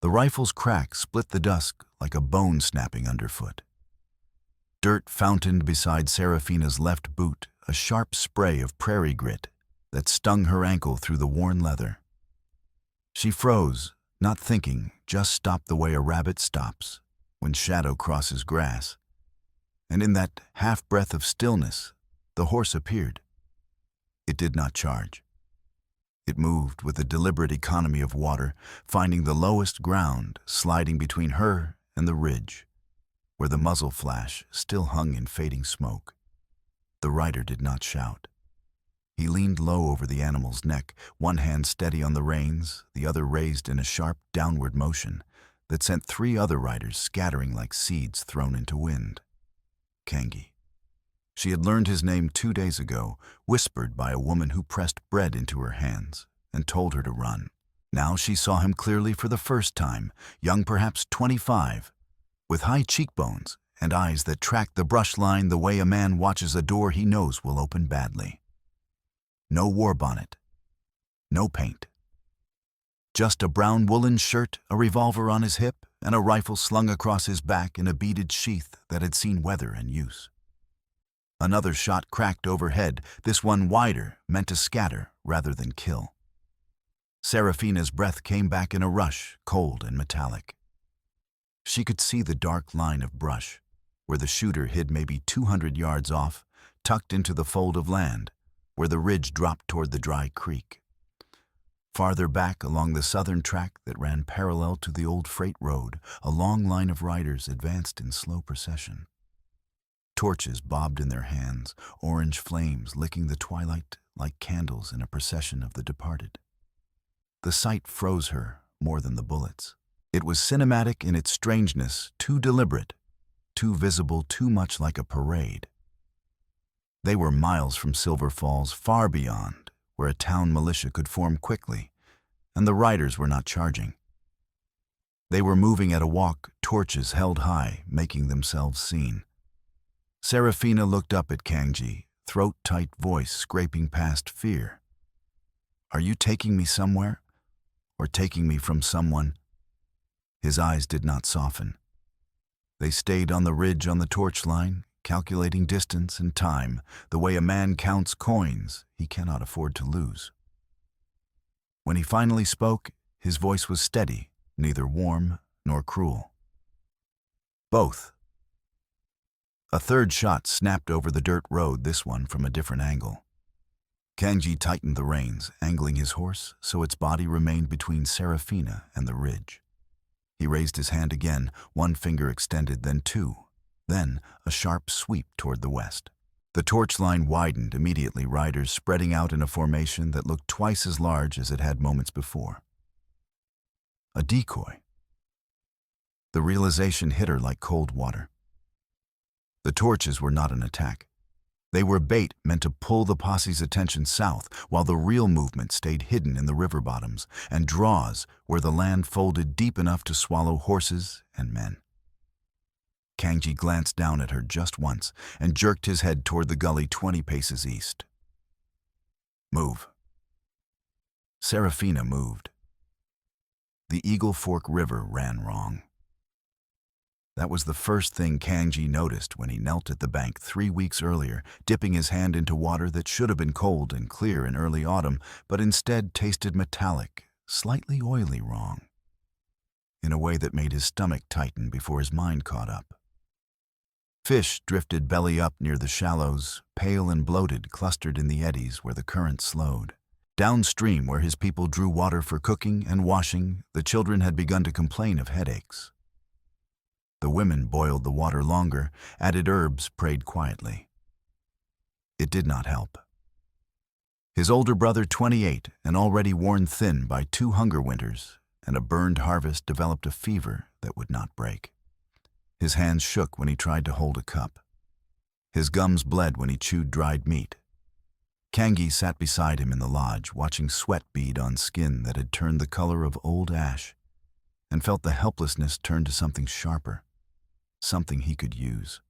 The rifle's crack split the dusk like a bone snapping underfoot. Dirt fountained beside Serafina's left boot, a sharp spray of prairie grit that stung her ankle through the worn leather. She froze, not thinking, just stopped the way a rabbit stops when shadow crosses grass. And in that half-breath of stillness, the horse appeared. It did not charge. It moved with a deliberate economy of water, finding the lowest ground, sliding between her and the ridge, where the muzzle flash still hung in fading smoke. The rider did not shout. He leaned low over the animal's neck, one hand steady on the reins, the other raised in a sharp downward motion that sent 3 other riders scattering like seeds thrown into wind. Kangi. She had learned his name 2 days ago, whispered by a woman who pressed bread into her hands and told her to run. Now she saw him clearly for the first time, young perhaps 25, with high cheekbones and eyes that tracked the brush line the way a man watches a door he knows will open badly. No war bonnet, no paint. Just a brown woolen shirt, a revolver on his hip, and a rifle slung across his back in a beaded sheath that had seen weather and use. Another shot cracked overhead, this one wider, meant to scatter rather than kill. Serafina's breath came back in a rush, cold and metallic. She could see the dark line of brush, where the shooter hid maybe 200 yards off, tucked into the fold of land, where the ridge dropped toward the dry creek. Farther back along the southern track that ran parallel to the old freight road, a long line of riders advanced in slow procession. Torches bobbed in their hands, orange flames licking the twilight like candles in a procession of the departed. The sight froze her more than the bullets. It was cinematic in its strangeness, too deliberate, too visible, too much like a parade. They were miles from Silver Falls, far beyond, where a town militia could form quickly, and the riders were not charging. They were moving at a walk, torches held high, making themselves seen. Serafina looked up at Kangi, throat-tight voice scraping past fear. "Are you taking me somewhere? Or taking me from someone?" His eyes did not soften. They stayed on the ridge on the torch line, calculating distance and time, the way a man counts coins he cannot afford to lose. When he finally spoke, his voice was steady, neither warm nor cruel. "Both." A third shot snapped over the dirt road, this one from a different angle. Kangi tightened the reins, angling his horse so its body remained between Serafina and the ridge. He raised his hand again, one finger extended, then 2, then a sharp sweep toward the west. The torch line widened immediately, riders spreading out in a formation that looked twice as large as it had moments before. A decoy. The realization hit her like cold water. The torches were not an attack. They were bait meant to pull the posse's attention south, while the real movement stayed hidden in the river bottoms and draws where the land folded deep enough to swallow horses and men. Kangi glanced down at her just once and jerked his head toward the gully 20 paces east. "Move." Serafina moved. The Eagle Fork River ran wrong. That was the first thing Kangi noticed when he knelt at the bank 3 weeks earlier, dipping his hand into water that should have been cold and clear in early autumn, but instead tasted metallic, slightly oily wrong, in a way that made his stomach tighten before his mind caught up. Fish drifted belly up near the shallows, pale and bloated, clustered in the eddies where the current slowed. Downstream, where his people drew water for cooking and washing, the children had begun to complain of headaches. The women boiled the water longer, added herbs, prayed quietly. It did not help. His older brother, 28, and already worn thin by 2 hunger winters and a burned harvest, developed a fever that would not break. His hands shook when he tried to hold a cup. His gums bled when he chewed dried meat. Kangi sat beside him in the lodge, watching sweat bead on skin that had turned the color of old ash, and felt the helplessness turn to something sharper, something he could use.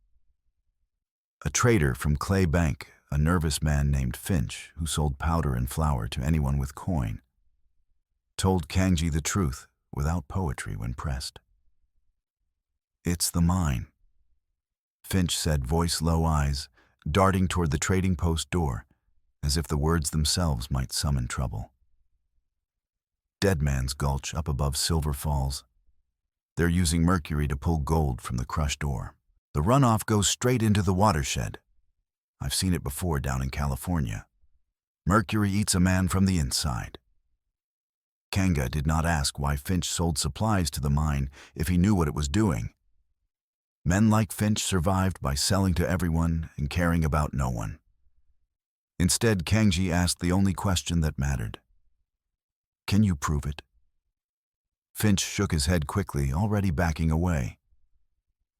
A trader from Clay Bank, a nervous man named Finch, who sold powder and flour to anyone with coin, told Kangi the truth without poetry when pressed. "It's the mine," Finch said, voice low, eyes darting toward the trading post door, as if the words themselves might summon trouble. "Dead Man's Gulch up above Silver Falls. They're using mercury to pull gold from the crushed ore. The runoff goes straight into the watershed. I've seen it before down in California. Mercury eats a man from the inside." Kanga did not ask why Finch sold supplies to the mine if he knew what it was doing. Men like Finch survived by selling to everyone and caring about no one. Instead, Kangji asked the only question that mattered. "Can you prove it?" Finch shook his head quickly, already backing away.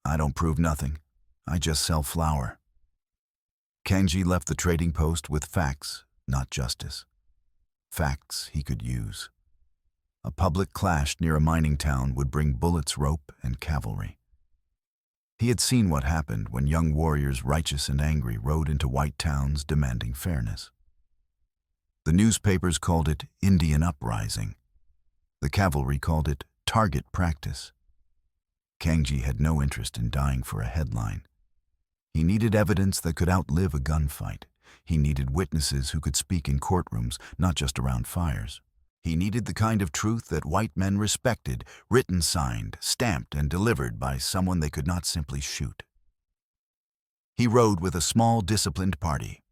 "I don't prove nothing. I just sell flour." Kangji left the trading post with facts, not justice. Facts he could use. A public clash near a mining town would bring bullets, rope, and cavalry. He had seen what happened when young warriors, righteous and angry, rode into white towns demanding fairness. The newspapers called it Indian uprising. The cavalry called it target practice. Kangji had no interest in dying for a headline. He needed evidence that could outlive a gunfight. He needed witnesses who could speak in courtrooms, not just around fires. He needed the kind of truth that white men respected, written, signed, stamped, and delivered by someone they could not simply shoot. He rode with a small, disciplined party.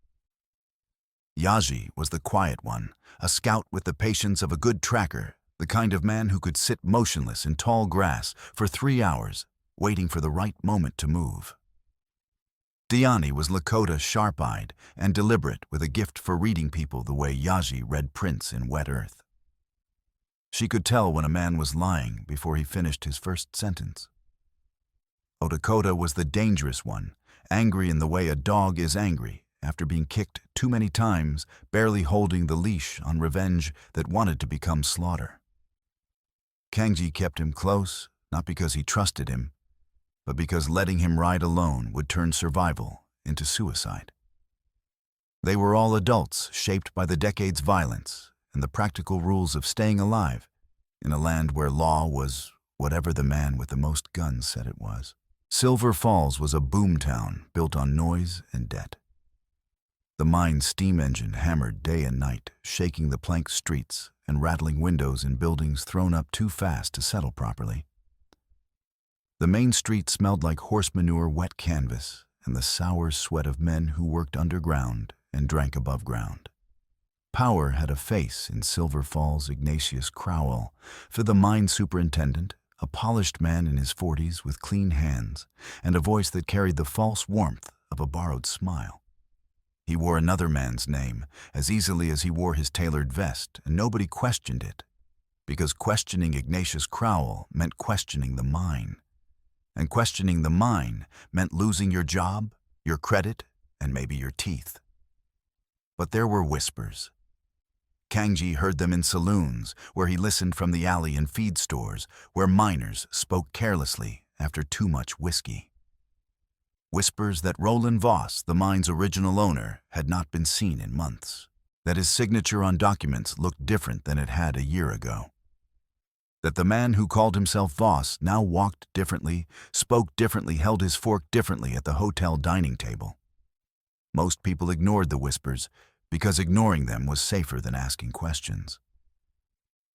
Yaji was the quiet one, a scout with the patience of a good tracker, the kind of man who could sit motionless in tall grass for 3 hours, waiting for the right moment to move. Diani was Lakota, sharp-eyed and deliberate, with a gift for reading people the way Yaji read prints in wet earth. She could tell when a man was lying before he finished his first sentence. Lakota was the dangerous one, angry in the way a dog is angry after being kicked too many times, barely holding the leash on revenge that wanted to become slaughter. Kangji kept him close, not because he trusted him, but because letting him ride alone would turn survival into suicide. They were all adults shaped by the decade's violence and the practical rules of staying alive in a land where law was whatever the man with the most guns said it was. Silver Falls was a boom town built on noise and debt. The mine's steam engine hammered day and night, shaking the plank streets and rattling windows in buildings thrown up too fast to settle properly. The main street smelled like horse manure, wet canvas, and the sour sweat of men who worked underground and drank above ground. Power had a face in Silver Falls. Ignatius Crowell, for the mine superintendent, a polished man in his 40s with clean hands and a voice that carried the false warmth of a borrowed smile. He wore another man's name as easily as he wore his tailored vest, and nobody questioned it, because questioning Ignatius Crowell meant questioning the mine. And questioning the mine meant losing your job, your credit, and maybe your teeth. But there were whispers. Kangji heard them in saloons, where he listened from the alley in feed stores, where miners spoke carelessly after too much whiskey. Whispers that Roland Voss, the mine's original owner, had not been seen in months. That his signature on documents looked different than it had a year ago. That the man who called himself Voss now walked differently, spoke differently, held his fork differently at the hotel dining table. Most people ignored the whispers, because ignoring them was safer than asking questions.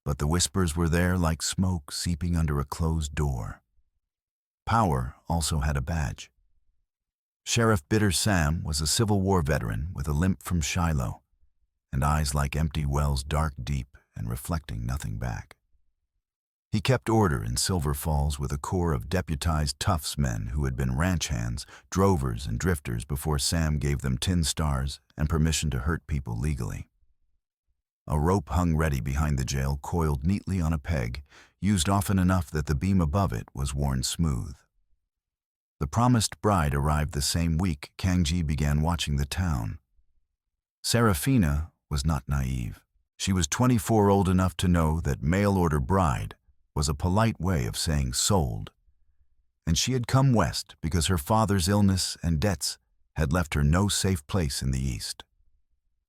But the whispers were there like smoke seeping under a closed door. Power also had a badge. Sheriff Bitter Sam was a Civil War veteran with a limp from Shiloh, and eyes like empty wells, dark, deep, and reflecting nothing back. He kept order in Silver Falls with a corps of deputized Tufts men who had been ranch hands, drovers, and drifters before Sam gave them tin stars and permission to hurt people legally. A rope hung ready behind the jail, coiled neatly on a peg, used often enough that the beam above it was worn smooth. The promised bride arrived the same week Kangji began watching the town. Serafina was not naive. She was 24, old enough to know that mail-order bride was a polite way of saying sold, and she had come west because her father's illness and debts had left her no safe place in the East.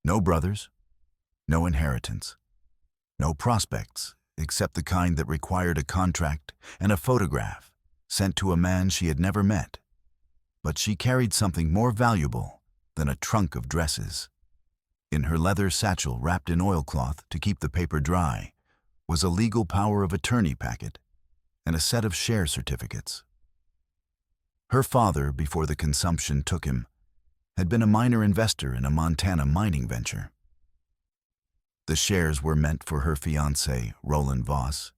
No brothers, no inheritance, no prospects except the kind that required a contract and a photograph sent to a man she had never met. But she carried something more valuable than a trunk of dresses. In her leather satchel wrapped in oilcloth to keep the paper dry was a legal power of attorney packet and a set of share certificates. Her father, before the consumption took him, had been a minor investor in a Montana mining venture. The shares were meant for her fiancé, Roland Voss,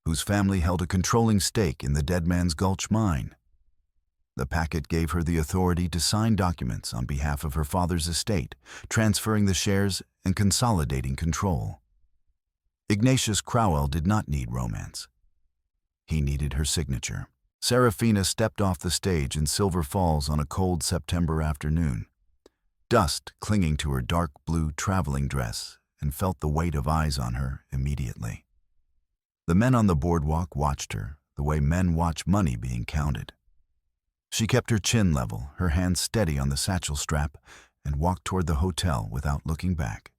whose family held a controlling stake in the Dead Man's Gulch mine. The packet gave her the authority to sign documents on behalf of her father's estate, transferring the shares and consolidating control. Ignatius Crowell did not need romance. He needed her signature. Serafina stepped off the stage in Silver Falls on a cold September afternoon, dust clinging to her dark blue traveling dress, and felt the weight of eyes on her immediately. The men on the boardwalk watched her the way men watch money being counted. She kept her chin level, her hands steady on the satchel strap, and walked toward the hotel without looking back.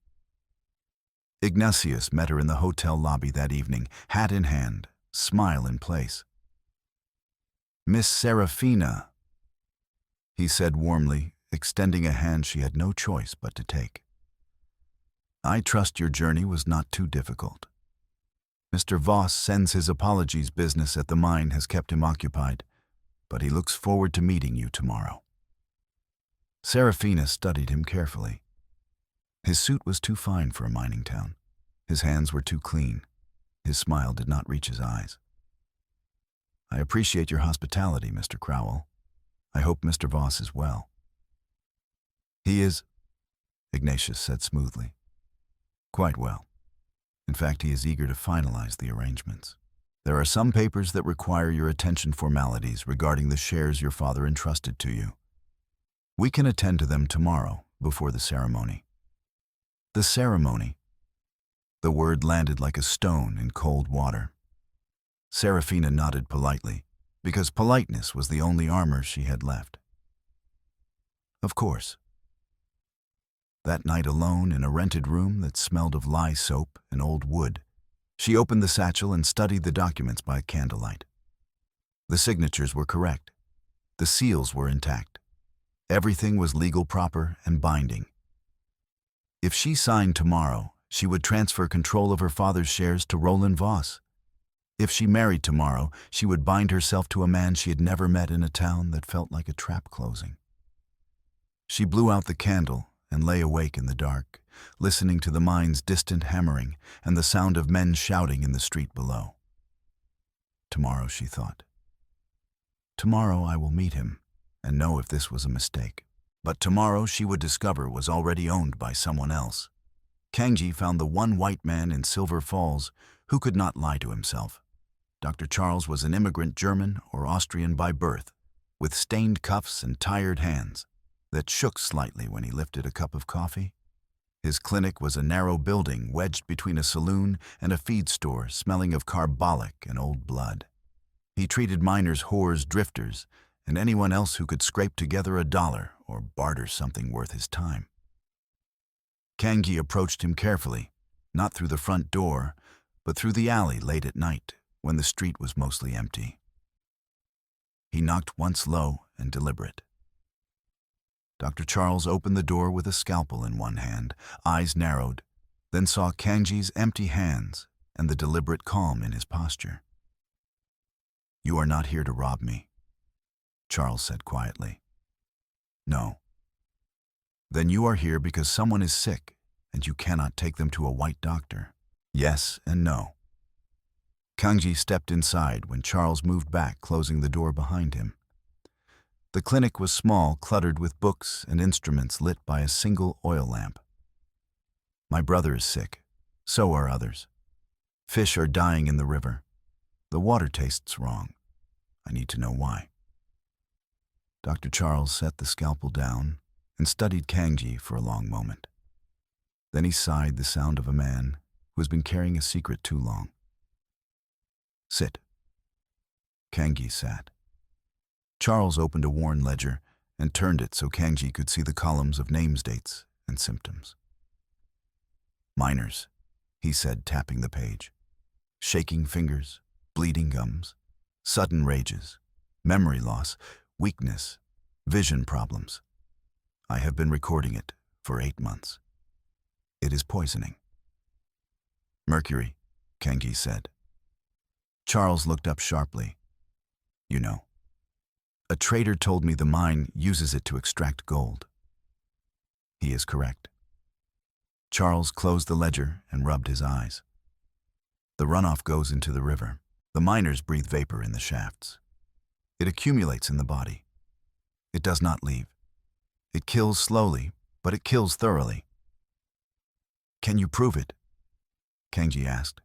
Ignatius met her in the hotel lobby that evening, hat in hand, smile in place. "Miss Serafina," he said warmly, extending a hand she had no choice but to take. "I trust your journey was not too difficult. Mr. Voss sends his apologies. Business at the mine has kept him occupied, but he looks forward to meeting you tomorrow." Serafina studied him carefully. His suit was too fine for a mining town. His hands were too clean. His smile did not reach his eyes. "I appreciate your hospitality, Mr. Crowell. I hope Mr. Voss is well." "He is," Ignatius said smoothly. "Quite well. In fact, he is eager to finalize the arrangements. There are some papers that require your attention, formalities regarding the shares your father entrusted to you. We can attend to them tomorrow before the ceremony." "The ceremony?" The word landed like a stone in cold water. Serafina nodded politely, because politeness was the only armor she had left. "Of course." That night, alone in a rented room that smelled of lye soap and old wood, she opened the satchel and studied the documents by candlelight. The signatures were correct. The seals were intact. Everything was legal, proper, and binding. If she signed tomorrow, she would transfer control of her father's shares to Roland Voss. If she married tomorrow, she would bind herself to a man she had never met in a town that felt like a trap closing. She blew out the candle and lay awake in the dark, listening to the mine's distant hammering and the sound of men shouting in the street below. Tomorrow, she thought. Tomorrow I will meet him and know if this was a mistake. But tomorrow she would discover was already owned by someone else. Kangji found the one white man in Silver Falls who could not lie to himself. Dr. Charles was an immigrant German or Austrian by birth, with stained cuffs and tired hands that shook slightly when he lifted a cup of coffee. His clinic was a narrow building wedged between a saloon and a feed store smelling of carbolic and old blood. He treated miners, whores, drifters, and anyone else who could scrape together $1 or barter something worth his time. Kangji approached him carefully, not through the front door, but through the alley late at night, when the street was mostly empty. He knocked once low and deliberate. Dr. Charles opened the door with a scalpel in one hand, eyes narrowed, then saw Kangji's empty hands and the deliberate calm in his posture. "You are not here to rob me," Charles said quietly. "No." "Then you are here because someone is sick and you cannot take them to a white doctor." "Yes and no." Kangji stepped inside when Charles moved back, closing the door behind him. The clinic was small, cluttered with books and instruments lit by a single oil lamp. "My brother is sick. So are others. Fish are dying in the river. The water tastes wrong. I need to know why." Dr. Charles set the scalpel down and studied Kangji for a long moment. Then he sighed, the sound of a man who has been carrying a secret too long. "Sit." Kangji sat. Charles opened a worn ledger and turned it so Kangji could see the columns of names, dates, and symptoms. "Miners," he said, tapping the page. Shaking fingers, bleeding gums, sudden rages, memory loss, weakness, vision problems. I have been recording it for 8 months. It is poisoning. Mercury, Kengi said. Charles looked up sharply. You know. A trader told me the mine uses it to extract gold. He is correct. Charles closed the ledger and rubbed his eyes. The runoff goes into the river. The miners breathe vapor in the shafts. It accumulates in the body. It does not leave. It kills slowly, but it kills thoroughly. Can you prove it? Kengi asked.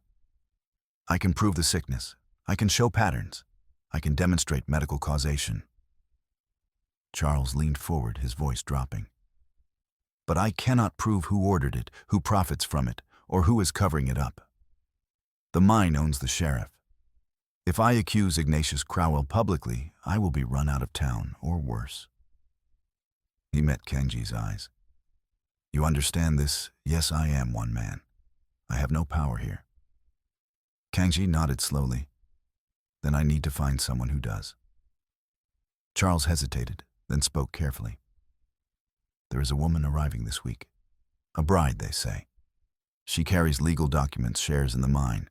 I can prove the sickness. I can show patterns. I can demonstrate medical causation. Charles leaned forward, his voice dropping. But I cannot prove who ordered it, who profits from it, or who is covering it up. The mine owns the sheriff. If I accuse Ignatius Crowell publicly, I will be run out of town, or worse. He met Kenji's eyes. You understand this? Yes, I am one man. I have no power here. Kenji nodded slowly. Then I need to find someone who does. Charles hesitated, then spoke carefully. There is a woman arriving this week. A bride, they say. She carries legal documents, shares in the mine.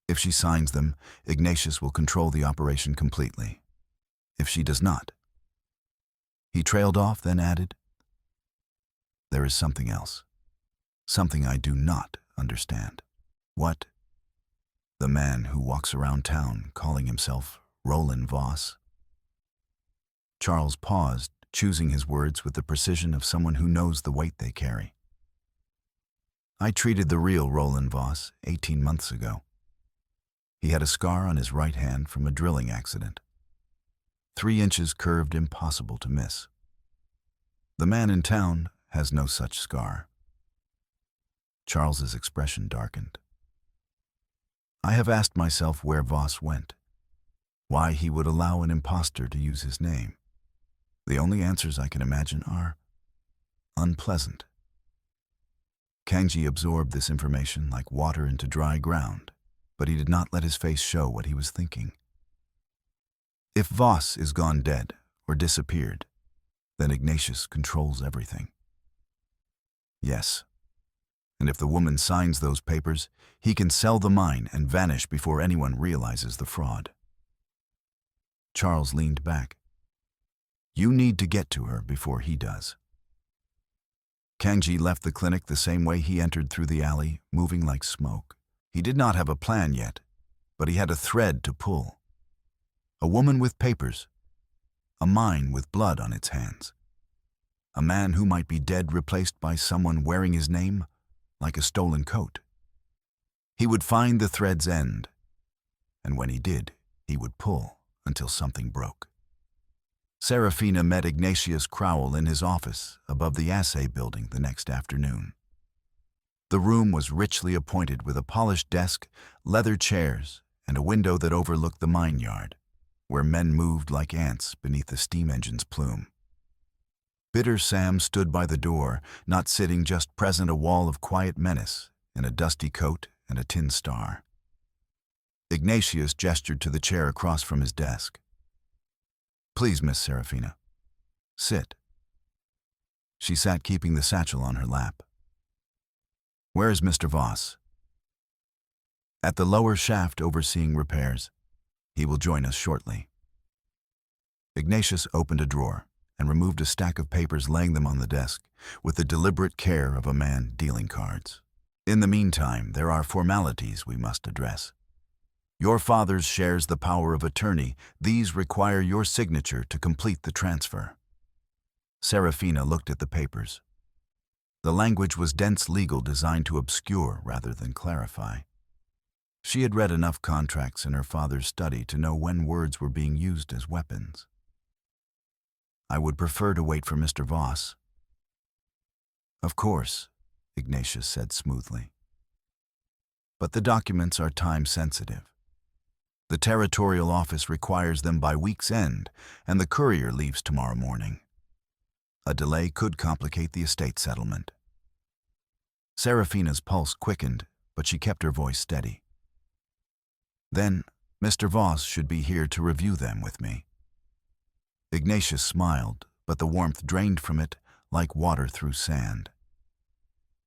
If she signs them, Ignatius will control the operation completely. If she does not. He trailed off, then added, there is something else. Something I do not understand. What? The man who walks around town calling himself Roland Voss. Charles paused, choosing his words with the precision of someone who knows the weight they carry. I treated the real Roland Voss 18 months ago. He had a scar on his right hand from a drilling accident. 3 inches curved, impossible to miss. The man in town has no such scar. Charles's expression darkened. I have asked myself where Voss went, why he would allow an impostor to use his name. The only answers I can imagine are unpleasant. Kenji absorbed this information like water into dry ground, but he did not let his face show what he was thinking. If Voss is gone dead or disappeared, then Ignatius controls everything. Yes. And if the woman signs those papers, he can sell the mine and vanish before anyone realizes the fraud. Charles leaned back. You need to get to her before he does. Kenji left the clinic the same way he entered, through the alley, moving like smoke. He did not have a plan yet, but he had a thread to pull. A woman with papers. A mine with blood on its hands. A man who might be dead, replaced by someone wearing his name like a stolen coat. He would find the thread's end, and when he did, he would pull until something broke. Serafina met Ignatius Crowell in his office above the assay building the next afternoon. The room was richly appointed with a polished desk, leather chairs, and a window that overlooked the mine yard, where men moved like ants beneath the steam engine's plume. Bitter Sam stood by the door, not sitting, just present, a wall of quiet menace in a dusty coat and a tin star. Ignatius gestured to the chair across from his desk. Please, Miss Serafina. Sit. She sat, keeping the satchel on her lap. Where is Mr. Voss? At the lower shaft, overseeing repairs. He will join us shortly. Ignatius opened a drawer and removed a stack of papers, laying them on the desk with the deliberate care of a man dealing cards. In the meantime, there are formalities we must address. Your father's shares the power of attorney. These require your signature to complete the transfer. Serafina looked at the papers. The language was dense legal, designed to obscure rather than clarify. She had read enough contracts in her father's study to know when words were being used as weapons. I would prefer to wait for Mr. Voss. Of course, Ignatius said smoothly. But the documents are time-sensitive. The territorial office requires them by week's end, and the courier leaves tomorrow morning. A delay could complicate the estate settlement. Serafina's pulse quickened, but she kept her voice steady. Then, Mr. Voss should be here to review them with me. Ignatius smiled, but the warmth drained from it like water through sand.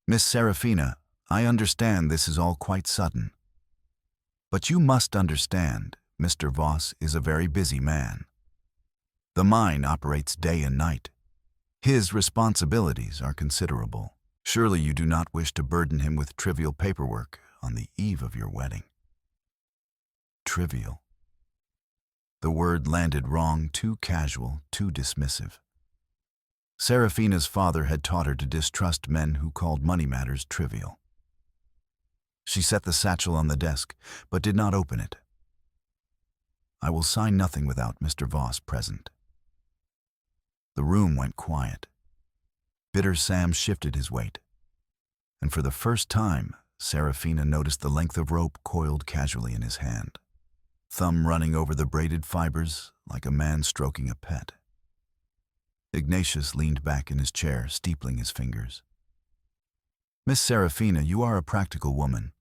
Miss Serafina, I understand this is all quite sudden. But you must understand, Mr. Voss is a very busy man. The mine operates day and night. His responsibilities are considerable. Surely you do not wish to burden him with trivial paperwork on the eve of your wedding. Trivial. The word landed wrong, too casual, too dismissive. Serafina's father had taught her to distrust men who called money matters trivial. She set the satchel on the desk, but did not open it. I will sign nothing without Mr. Voss present. The room went quiet. Bitter Sam shifted his weight, and for the first time, Serafina noticed the length of rope coiled casually in his hand, thumb running over the braided fibers like a man stroking a pet. Ignatius leaned back in his chair, steepling his fingers. Miss Serafina, you are a practical woman.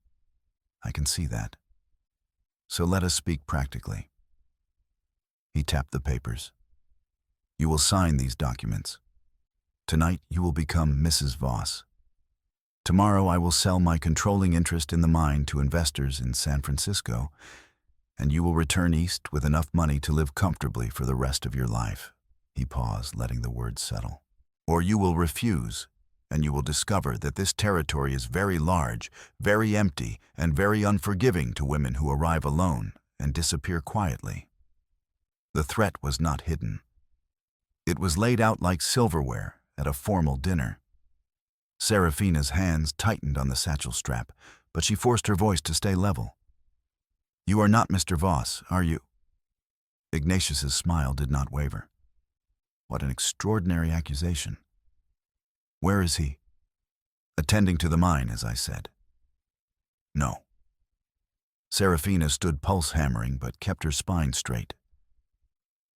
I can see that. So let us speak practically. He tapped the papers. You will sign these documents. Tonight you will become Mrs. Voss. Tomorrow I will sell my controlling interest in the mine to investors in San Francisco, and you will return east with enough money to live comfortably for the rest of your life. He paused, letting the words settle. Or you will refuse, and you will discover that this territory is very large, very empty, and very unforgiving to women who arrive alone and disappear quietly. The threat was not hidden. It was laid out like silverware at a formal dinner. Serafina's hands tightened on the satchel strap, but she forced her voice to stay level. You are not Mr. Voss, are you? Ignatius's smile did not waver. What an extraordinary accusation. Where is he? Attending to the mine, as I said. No. Serafina stood pulse-hammering but kept her spine straight.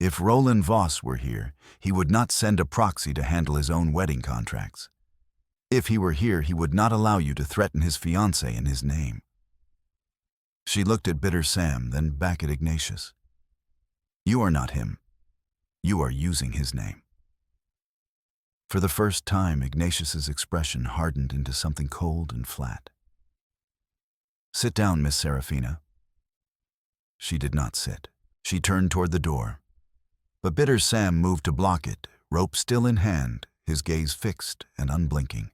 If Roland Voss were here, he would not send a proxy to handle his own wedding contracts. If he were here, he would not allow you to threaten his fiancée in his name. She looked at Bitter Sam, then back at Ignatius. You are not him. You are using his name. For the first time, Ignatius's expression hardened into something cold and flat. Sit down, Miss Serafina. She did not sit. She turned toward the door. But Bitter Sam moved to block it, rope still in hand, his gaze fixed and unblinking.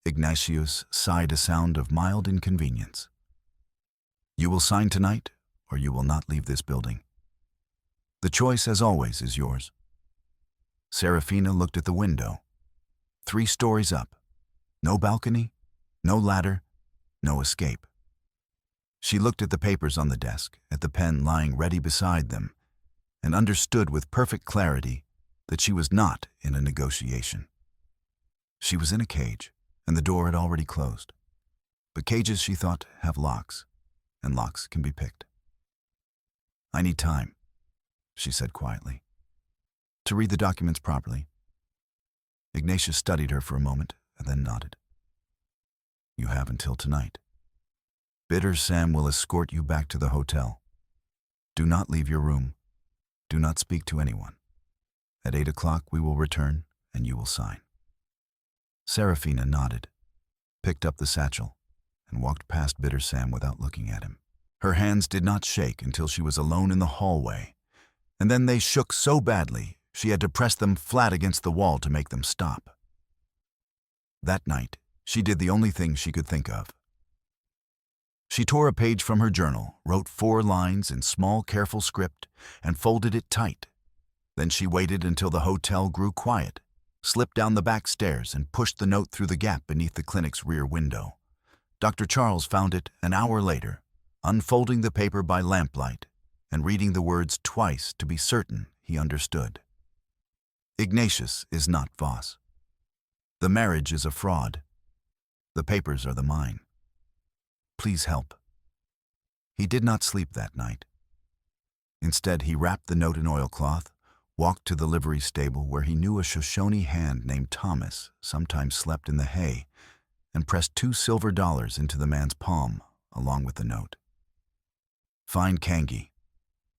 Ignatius sighed a sound of mild inconvenience. You will sign tonight, or you will not leave this building. The choice, as always, is yours. Serafina looked at the window. 3 stories up. No balcony, no ladder, no escape. She looked at the papers on the desk, at the pen lying ready beside them, and understood with perfect clarity that she was not in a negotiation. She was in a cage, and the door had already closed. But cages, she thought, have locks, and locks can be picked. I need time, she said quietly, to read the documents properly. Ignatius studied her for a moment and then nodded. You have until tonight. Bitter Sam will escort you back to the hotel. Do not leave your room. Do not speak to anyone. At 8 o'clock we will return and you will sign. Serafina nodded, picked up the satchel, and walked past Bitter Sam without looking at him. Her hands did not shake until she was alone in the hallway, and then they shook so badly she had to press them flat against the wall to make them stop. That night, she did the only thing she could think of. She tore a page from her journal, wrote 4 lines in small, careful script, and folded it tight. Then she waited until the hotel grew quiet, slipped down the back stairs, and pushed the note through the gap beneath the clinic's rear window. Dr. Charles found it an hour later, unfolding the paper by lamplight and reading the words twice to be certain he understood. Ignatius is not Voss. The marriage is a fraud. The papers are the mine. Please help. He did not sleep that night. Instead, he wrapped the note in oilcloth, walked to the livery stable where he knew a Shoshone hand named Thomas sometimes slept in the hay, and pressed $2 silver into the man's palm along with the note. Find Kangi,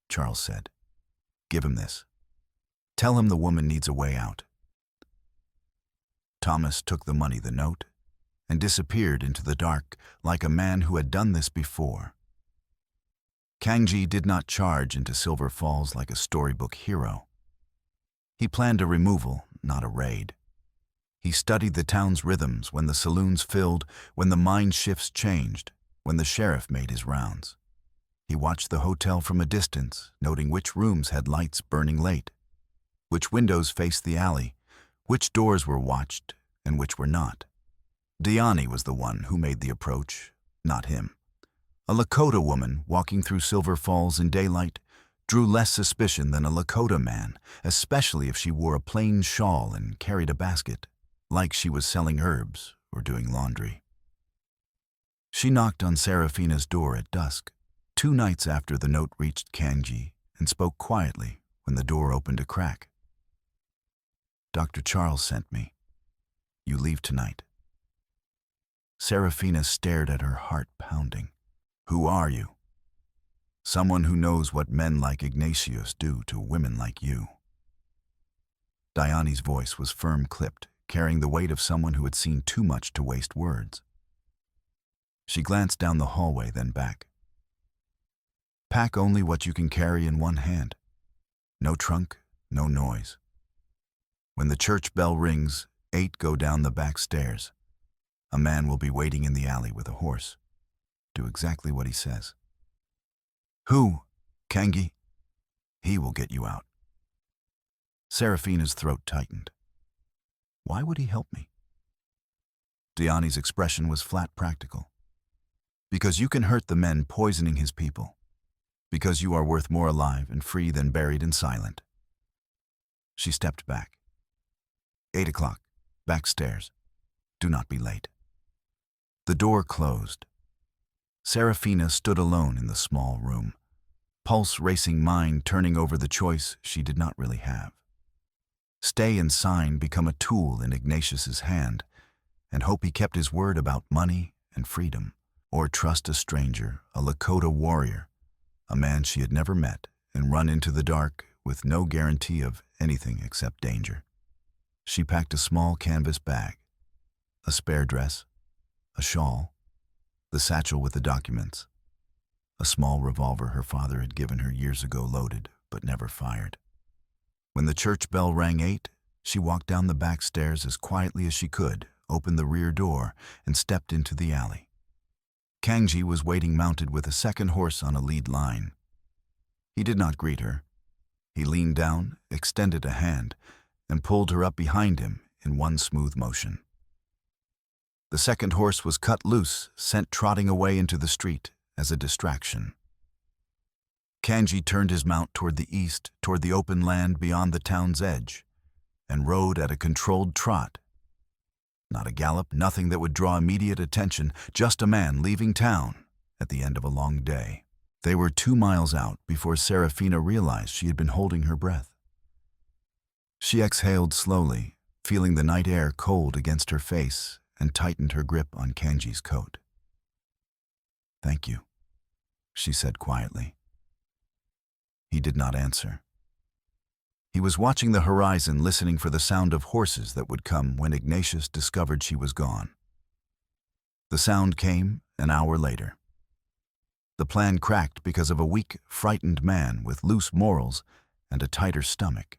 Charles said. Give him this. Tell him the woman needs a way out. Thomas took the money, the note, and disappeared into the dark like a man who had done this before. Kangi did not charge into Silver Falls like a storybook hero. He planned a removal, not a raid. He studied the town's rhythms, when the saloons filled, when the mind shifts changed, when the sheriff made his rounds. He watched the hotel from a distance, noting which rooms had lights burning late, which windows faced the alley, which doors were watched and which were not. Diani was the one who made the approach, not him. A Lakota woman walking through Silver Falls in daylight drew less suspicion than a Lakota man, especially if she wore a plain shawl and carried a basket, like she was selling herbs or doing laundry. She knocked on Serafina's door at dusk, 2 nights after the note reached Kangi, and spoke quietly when the door opened a crack. Dr. Charles sent me. You leave tonight. Serafina stared at her, heart pounding. Who are you? Someone who knows what men like Ignatius do to women like you. Diani's voice was firm-clipped, carrying the weight of someone who had seen too much to waste words. She glanced down the hallway, then back. Pack only what you can carry in one hand. No trunk, no noise. When the church bell rings, 8 go down the back stairs. A man will be waiting in the alley with a horse. Do exactly what he says. Who? Kangi? He will get you out. Serafina's throat tightened. Why would he help me? Diani's expression was flat practical. Because you can hurt the men poisoning his people. Because you are worth more alive and free than buried and silent. She stepped back. 8 o'clock, backstairs. Do not be late. The door closed. Serafina stood alone in the small room, pulse-racing mind turning over the choice she did not really have. Stay and sign become a tool in Ignatius's hand, and hope he kept his word about money and freedom, or trust a stranger, a Lakota warrior, a man she had never met, and run into the dark with no guarantee of anything except danger. She packed a small canvas bag, a spare dress, a shawl, the satchel with the documents, a small revolver her father had given her years ago, loaded but never fired. When the church bell rang 8, she walked down the back stairs as quietly as she could, opened the rear door, and stepped into the alley. Kangi was waiting mounted with a second horse on a lead line. He did not greet her. He leaned down, extended a hand, and pulled her up behind him in one smooth motion. The second horse was cut loose, sent trotting away into the street as a distraction. Kangi turned his mount toward the east, toward the open land beyond the town's edge, and rode at a controlled trot. Not a gallop, nothing that would draw immediate attention, just a man leaving town at the end of a long day. They were 2 miles out before Serafina realized she had been holding her breath. She exhaled slowly, feeling the night air cold against her face, and tightened her grip on Kangi's coat. Thank you, she said quietly. He did not answer. He was watching the horizon, listening for the sound of horses that would come when Ignatius discovered she was gone. The sound came an hour later. The plan cracked because of a weak, frightened man with loose morals and a tighter stomach.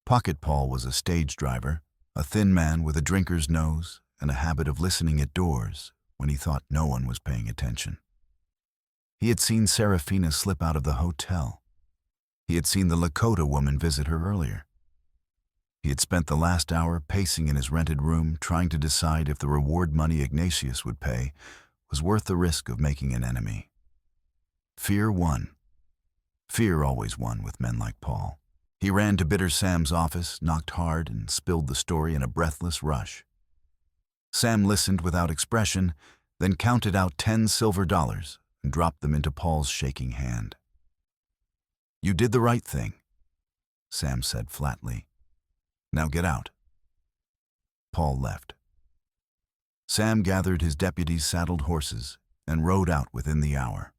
Pocket Paul was a stage driver, a thin man with a drinker's nose and a habit of listening at doors when he thought no one was paying attention. He had seen Serafina slip out of the hotel. He had seen the Lakota woman visit her earlier. He had spent the last hour pacing in his rented room, trying to decide if the reward money Ignatius would pay was worth the risk of making an enemy. Fear won. Fear always won with men like Paul. He ran to Bitter Sam's office, knocked hard, and spilled the story in a breathless rush. Sam listened without expression, then counted out 10 silver dollars and dropped them into Paul's shaking hand. You did the right thing, Sam said flatly. Now get out. Paul left. Sam gathered his deputies' saddled horses and rode out within the hour.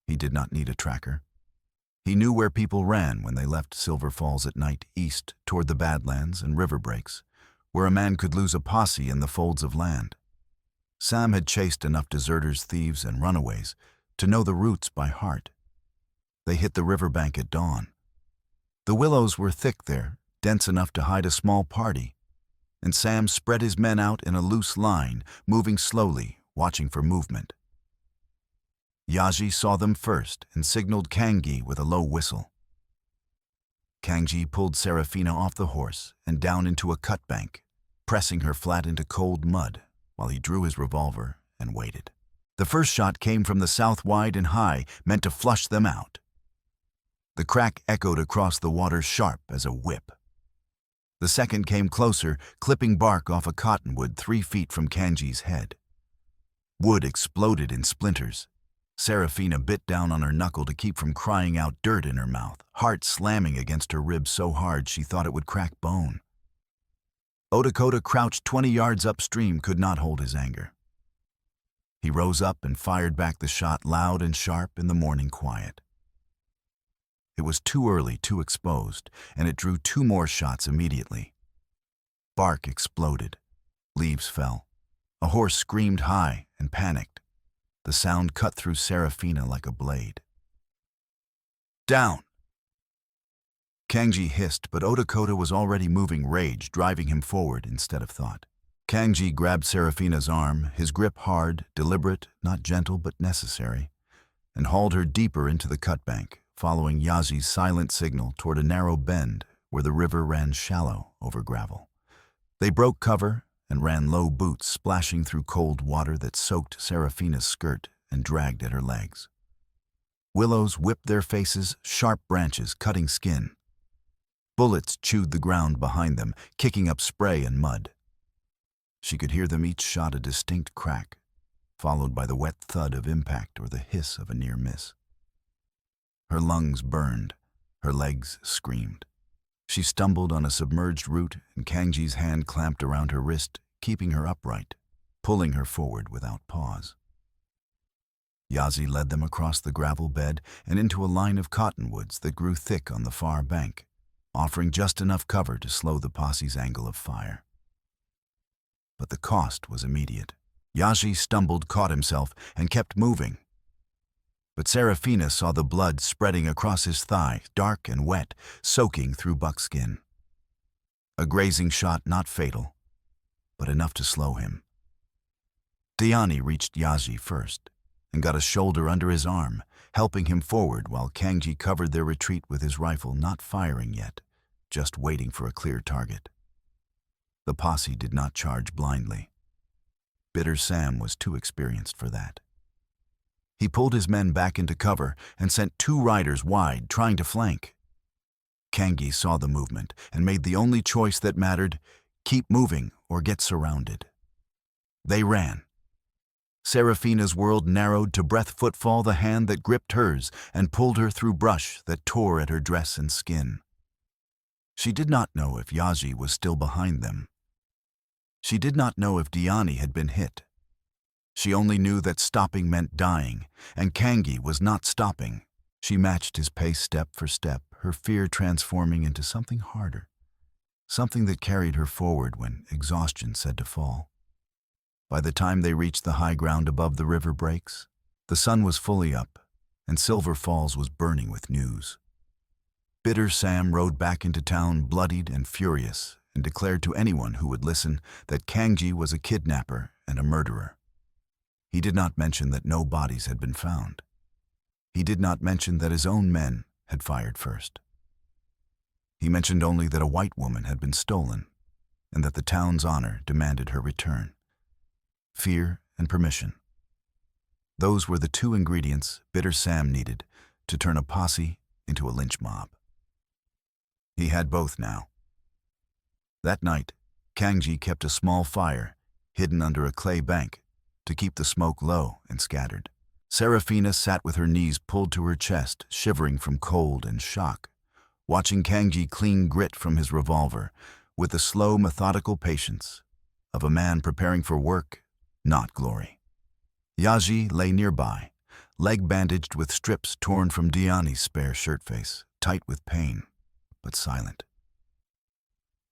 He did not need a tracker. He knew where people ran when they left Silver Falls at night east toward the Badlands and river breaks, where a man could lose a posse in the folds of land. Sam had chased enough deserters, thieves, and runaways to know the routes by heart. They hit the riverbank at dawn. The willows were thick there, dense enough to hide a small party, and Sam spread his men out in a loose line, moving slowly, watching for movement. Yaji saw them first and signaled Kangi with a low whistle. Kangi pulled Serafina off the horse and down into a cut bank, pressing her flat into cold mud while he drew his revolver and waited. The first shot came from the south wide and high, meant to flush them out. The crack echoed across the water sharp as a whip. The second came closer, clipping bark off a cottonwood 3 feet from Kangi's head. Wood exploded in splinters. Serafina bit down on her knuckle to keep from crying out, dirt in her mouth, heart slamming against her ribs so hard she thought it would crack bone. Lakota, crouched 20 yards upstream, could not hold his anger. He rose up and fired back the shot loud and sharp in the morning quiet. It was too early, too exposed, and it drew 2 more shots immediately. Bark exploded. Leaves fell. A horse screamed high and panicked. The sound cut through Serafina like a blade. Down! Kangi hissed, but Lakota was already moving, rage driving him forward instead of thought. Kangi grabbed Serafina's arm, his grip hard, deliberate, not gentle but necessary, and hauled her deeper into the cut bank, following Yazi's silent signal toward a narrow bend where the river ran shallow over gravel. They broke cover and ran low boots, splashing through cold water that soaked Serafina's skirt and dragged at her legs. Willows whipped their faces, sharp branches cutting skin. Bullets chewed the ground behind them, kicking up spray and mud. She could hear them each shot a distinct crack, followed by the wet thud of impact or the hiss of a near miss. Her lungs burned, her legs screamed. She stumbled on a submerged root, and Kangi's hand clamped around her wrist, keeping her upright, pulling her forward without pause. Yazi led them across the gravel bed and into a line of cottonwoods that grew thick on the far bank, offering just enough cover to slow the posse's angle of fire. But the cost was immediate. Yazi stumbled, caught himself, and kept moving. But Serafina saw the blood spreading across his thigh, dark and wet, soaking through buckskin. A grazing shot, not fatal, but enough to slow him. Diani reached Yazi first and got a shoulder under his arm, helping him forward while Kangi covered their retreat with his rifle, not firing yet, just waiting for a clear target. The posse did not charge blindly. Bitter Sam was too experienced for that. He pulled his men back into cover and sent 2 riders wide, trying to flank. Kangi saw the movement and made the only choice that mattered: keep moving or get surrounded. They ran. Serafina's world narrowed to breath footfall, the hand that gripped hers and pulled her through brush that tore at her dress and skin. She did not know if Yaji was still behind them. She did not know if Diani had been hit. She only knew that stopping meant dying, and Kangi was not stopping. She matched his pace step for step, her fear transforming into something harder, something that carried her forward when exhaustion said to fall. By the time they reached the high ground above the river breaks, the sun was fully up, and Silver Falls was burning with news. Bitter Sam rode back into town bloodied and furious, and declared to anyone who would listen that Kangi was a kidnapper and a murderer. He did not mention that no bodies had been found. He did not mention that his own men had fired first. He mentioned only that a white woman had been stolen, and that the town's honor demanded her return. Fear and permission. Those were the 2 ingredients Bitter Sam needed to turn a posse into a lynch mob. He had both now. That night, Kangi kept a small fire hidden under a clay bank to keep the smoke low and scattered. Serafina sat with her knees pulled to her chest, shivering from cold and shock, watching Kangi clean grit from his revolver with the slow, methodical patience of a man preparing for work, not glory. Yaji lay nearby, leg bandaged with strips torn from Diani's spare shirt face, tight with pain, but silent.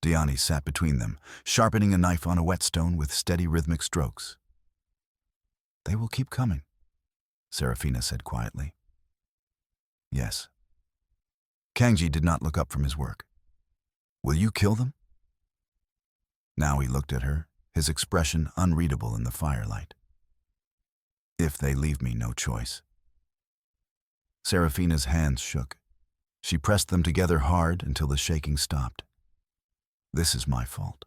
Diani sat between them, sharpening a knife on a whetstone with steady rhythmic strokes. "They will keep coming," Serafina said quietly. "Yes." Kangji did not look up from his work. "Will you kill them?" Now he looked at her, his expression unreadable in the firelight. "If they leave me no choice." Serafina's hands shook. She pressed them together hard until the shaking stopped. "This is my fault.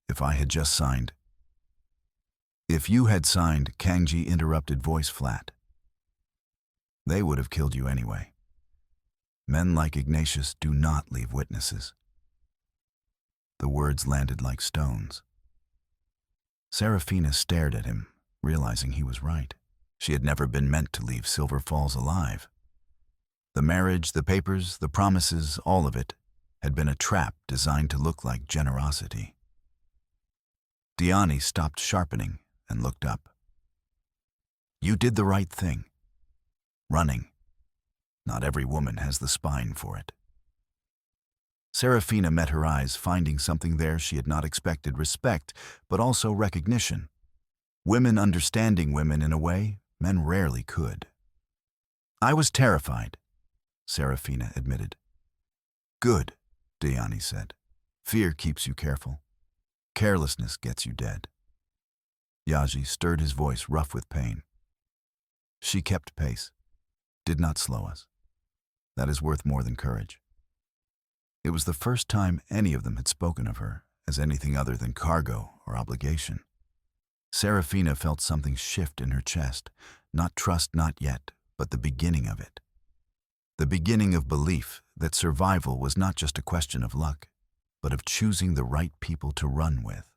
If I had just signed—" "If you had signed," Kangji interrupted, voice flat. "They would have killed you anyway. Men like Ignatius do not leave witnesses." The words landed like stones. Serafina stared at him, realizing he was right. She had never been meant to leave Silver Falls alive. The marriage, the papers, the promises, all of it had been a trap designed to look like generosity. Diani stopped sharpening and looked up. "You did the right thing. Running. Not every woman has the spine for it." Serafina met her eyes, finding something there she had not expected: respect, but also recognition. Women understanding women in a way men rarely could. "I was terrified," Serafina admitted. "Good," Diani said. "Fear keeps you careful. Carelessness gets you dead." Yaji stirred his voice, rough with pain. "She kept pace, did not slow us. That is worth more than courage." It was the first time any of them had spoken of her as anything other than cargo or obligation. Serafina felt something shift in her chest, not trust, not yet, but the beginning of it. The beginning of belief that survival was not just a question of luck, but of choosing the right people to run with.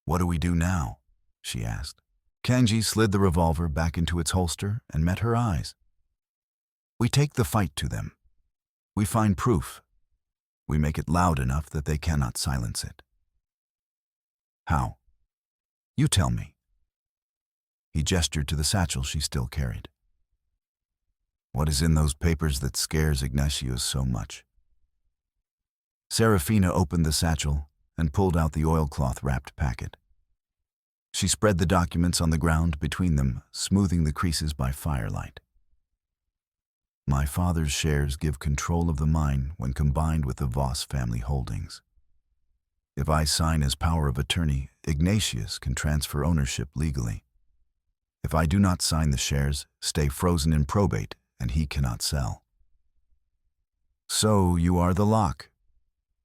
"What do we do now?" she asked. Kangji slid the revolver back into its holster and met her eyes. "We take the fight to them. We find proof. We make it loud enough that they cannot silence it." "How?" "You tell me." He gestured to the satchel she still carried. "What is in those papers that scares Ignatius so much?" Serafina opened the satchel and pulled out the oilcloth-wrapped packet. She spread the documents on the ground between them, smoothing the creases by firelight. "My father's shares give control of the mine when combined with the Voss family holdings. If I sign as power of attorney, Ignatius can transfer ownership legally. If I do not sign, the shares stay frozen in probate and he cannot sell." "So you are the lock,"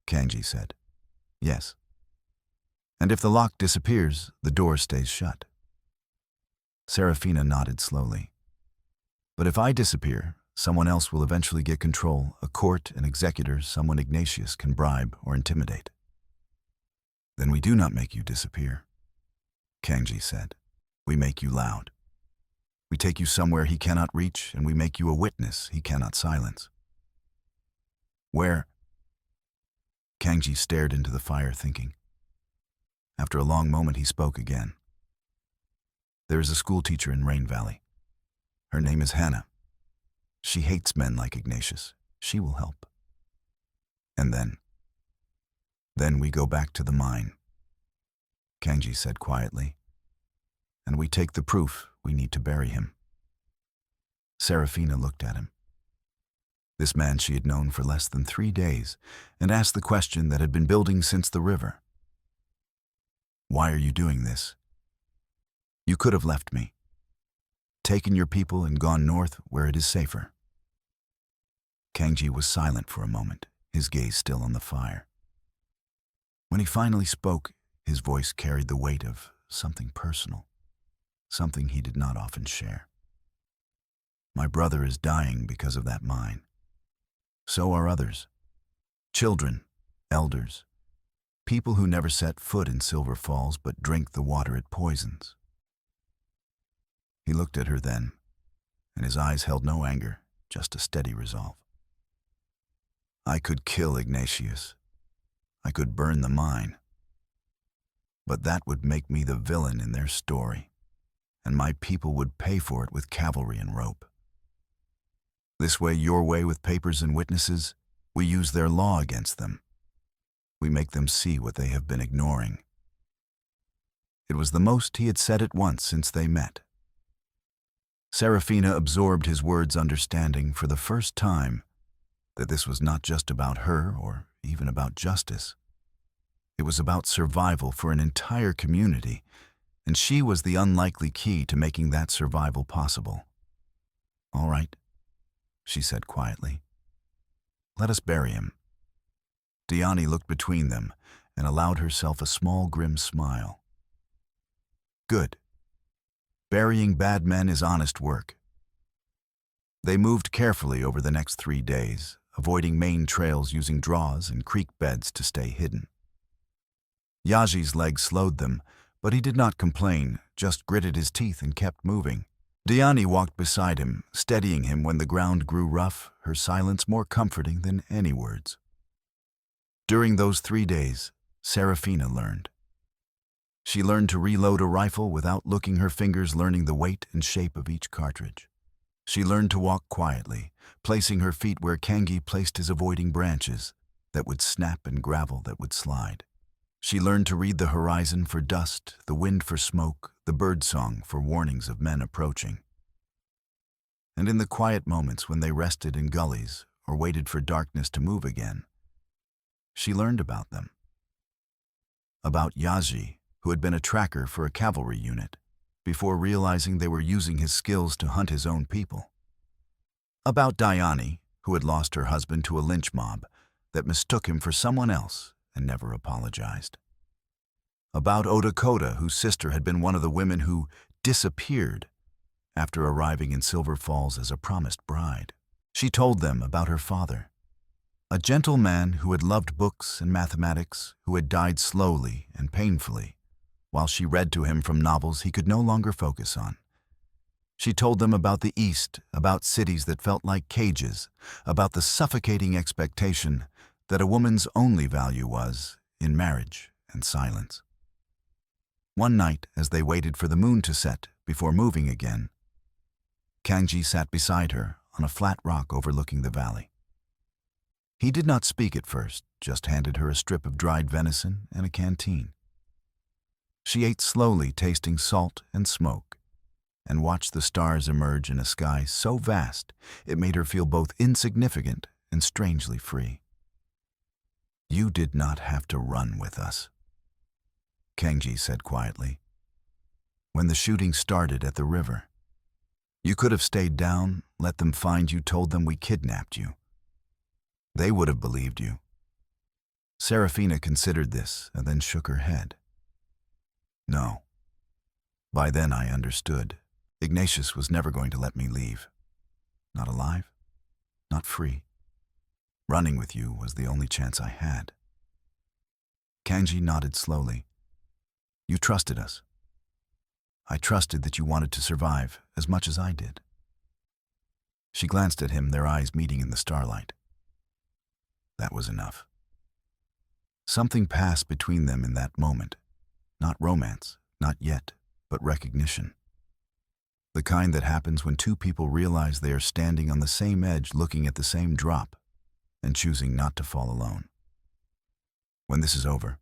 Kangji said. "Yes. And if the lock disappears, the door stays shut." Serafina nodded slowly. "But if I disappear, someone else will eventually get control, a court, an executor, someone Ignatius can bribe or intimidate." "Then we do not make you disappear," Kangji said. "We make you loud. We take you somewhere he cannot reach, and we make you a witness he cannot silence." "Where?" Kangji stared into the fire, thinking. After a long moment, he spoke again. "There is a schoolteacher in Rain Valley. Her name is Hannah. She hates men like Ignatius. She will help. And then we go back to the mine," Kangji said quietly. "And we take the proof we need to bury him." Serafina looked at him. This man she had known for less than 3 days, and asked the question that had been building since the river. "Why are you doing this? You could have left me, taken your people and gone north where it is safer." Kangji was silent for a moment, his gaze still on the fire. When he finally spoke, his voice carried the weight of something personal, something he did not often share. "My brother is dying because of that mine. So are others. Children, elders, people who never set foot in Silver Falls but drink the water it poisons." He looked at her then, and his eyes held no anger, just a steady resolve. "I could kill Ignatius. I could burn the mine. But that would make me the villain in their story. and my people would pay for it with cavalry and rope. This way, your way with papers and witnesses, we use their law against them. We make them see what they have been ignoring. It was the most he had said at once since they met. Serafina absorbed his words, understanding for the first time that this was not just about her or even about justice. It was about survival for an entire community, and she was the unlikely key to making that survival possible. "All right," she said quietly. "Let us bury him." Diani looked between them and allowed herself a small, grim smile. "Good. Burying bad men is honest work." They moved carefully over the next 3 days, avoiding main trails using draws and creek beds to stay hidden. Yaji's legs slowed them, but he did not complain, just gritted his teeth and kept moving. Diani walked beside him, steadying him when the ground grew rough, her silence more comforting than any words. During those 3 days, Serafina learned. She learned to reload a rifle without looking, her fingers learning the weight and shape of each cartridge. She learned to walk quietly, placing her feet where Kangi placed his, avoiding branches that would snap and gravel that would slide. She learned to read the horizon for dust, the wind for smoke, the birdsong for warnings of men approaching. And in the quiet moments when they rested in gullies or waited for darkness to move again, she learned about them. About Yaji, who had been a tracker for a cavalry unit, before realizing they were using his skills to hunt his own people. About Diani, who had lost her husband to a lynch mob that mistook him for someone else and never apologized. About Lakota, whose sister had been one of the women who disappeared after arriving in Silver Falls as a promised bride. She told them about her father, a gentle man who had loved books and mathematics, who had died slowly and painfully, while she read to him from novels he could no longer focus on. She told them about the East, about cities that felt like cages, about the suffocating expectation that a woman's only value was in marriage and silence. One night, as they waited for the moon to set before moving again, Kangi sat beside her on a flat rock overlooking the valley. He did not speak at first, just handed her a strip of dried venison and a canteen. She ate slowly, tasting salt and smoke, and watched the stars emerge in a sky so vast it made her feel both insignificant and strangely free. "You did not have to run with us," Kangi said quietly. "When the shooting started at the river, you could have stayed down, let them find you, told them we kidnapped you. They would have believed you." Serafina considered this and then shook her head. "No. By then I understood. Ignatius was never going to let me leave. Not alive, not free. Running with you was the only chance I had." Kangi nodded slowly. "You trusted us. I trusted that you wanted to survive as much as I did." She glanced at him, their eyes meeting in the starlight. That was enough. Something passed between them in that moment. Not romance, not yet, but recognition. The kind that happens when two people realize they are standing on the same edge, looking at the same drop, and choosing not to fall alone. "When this is over,"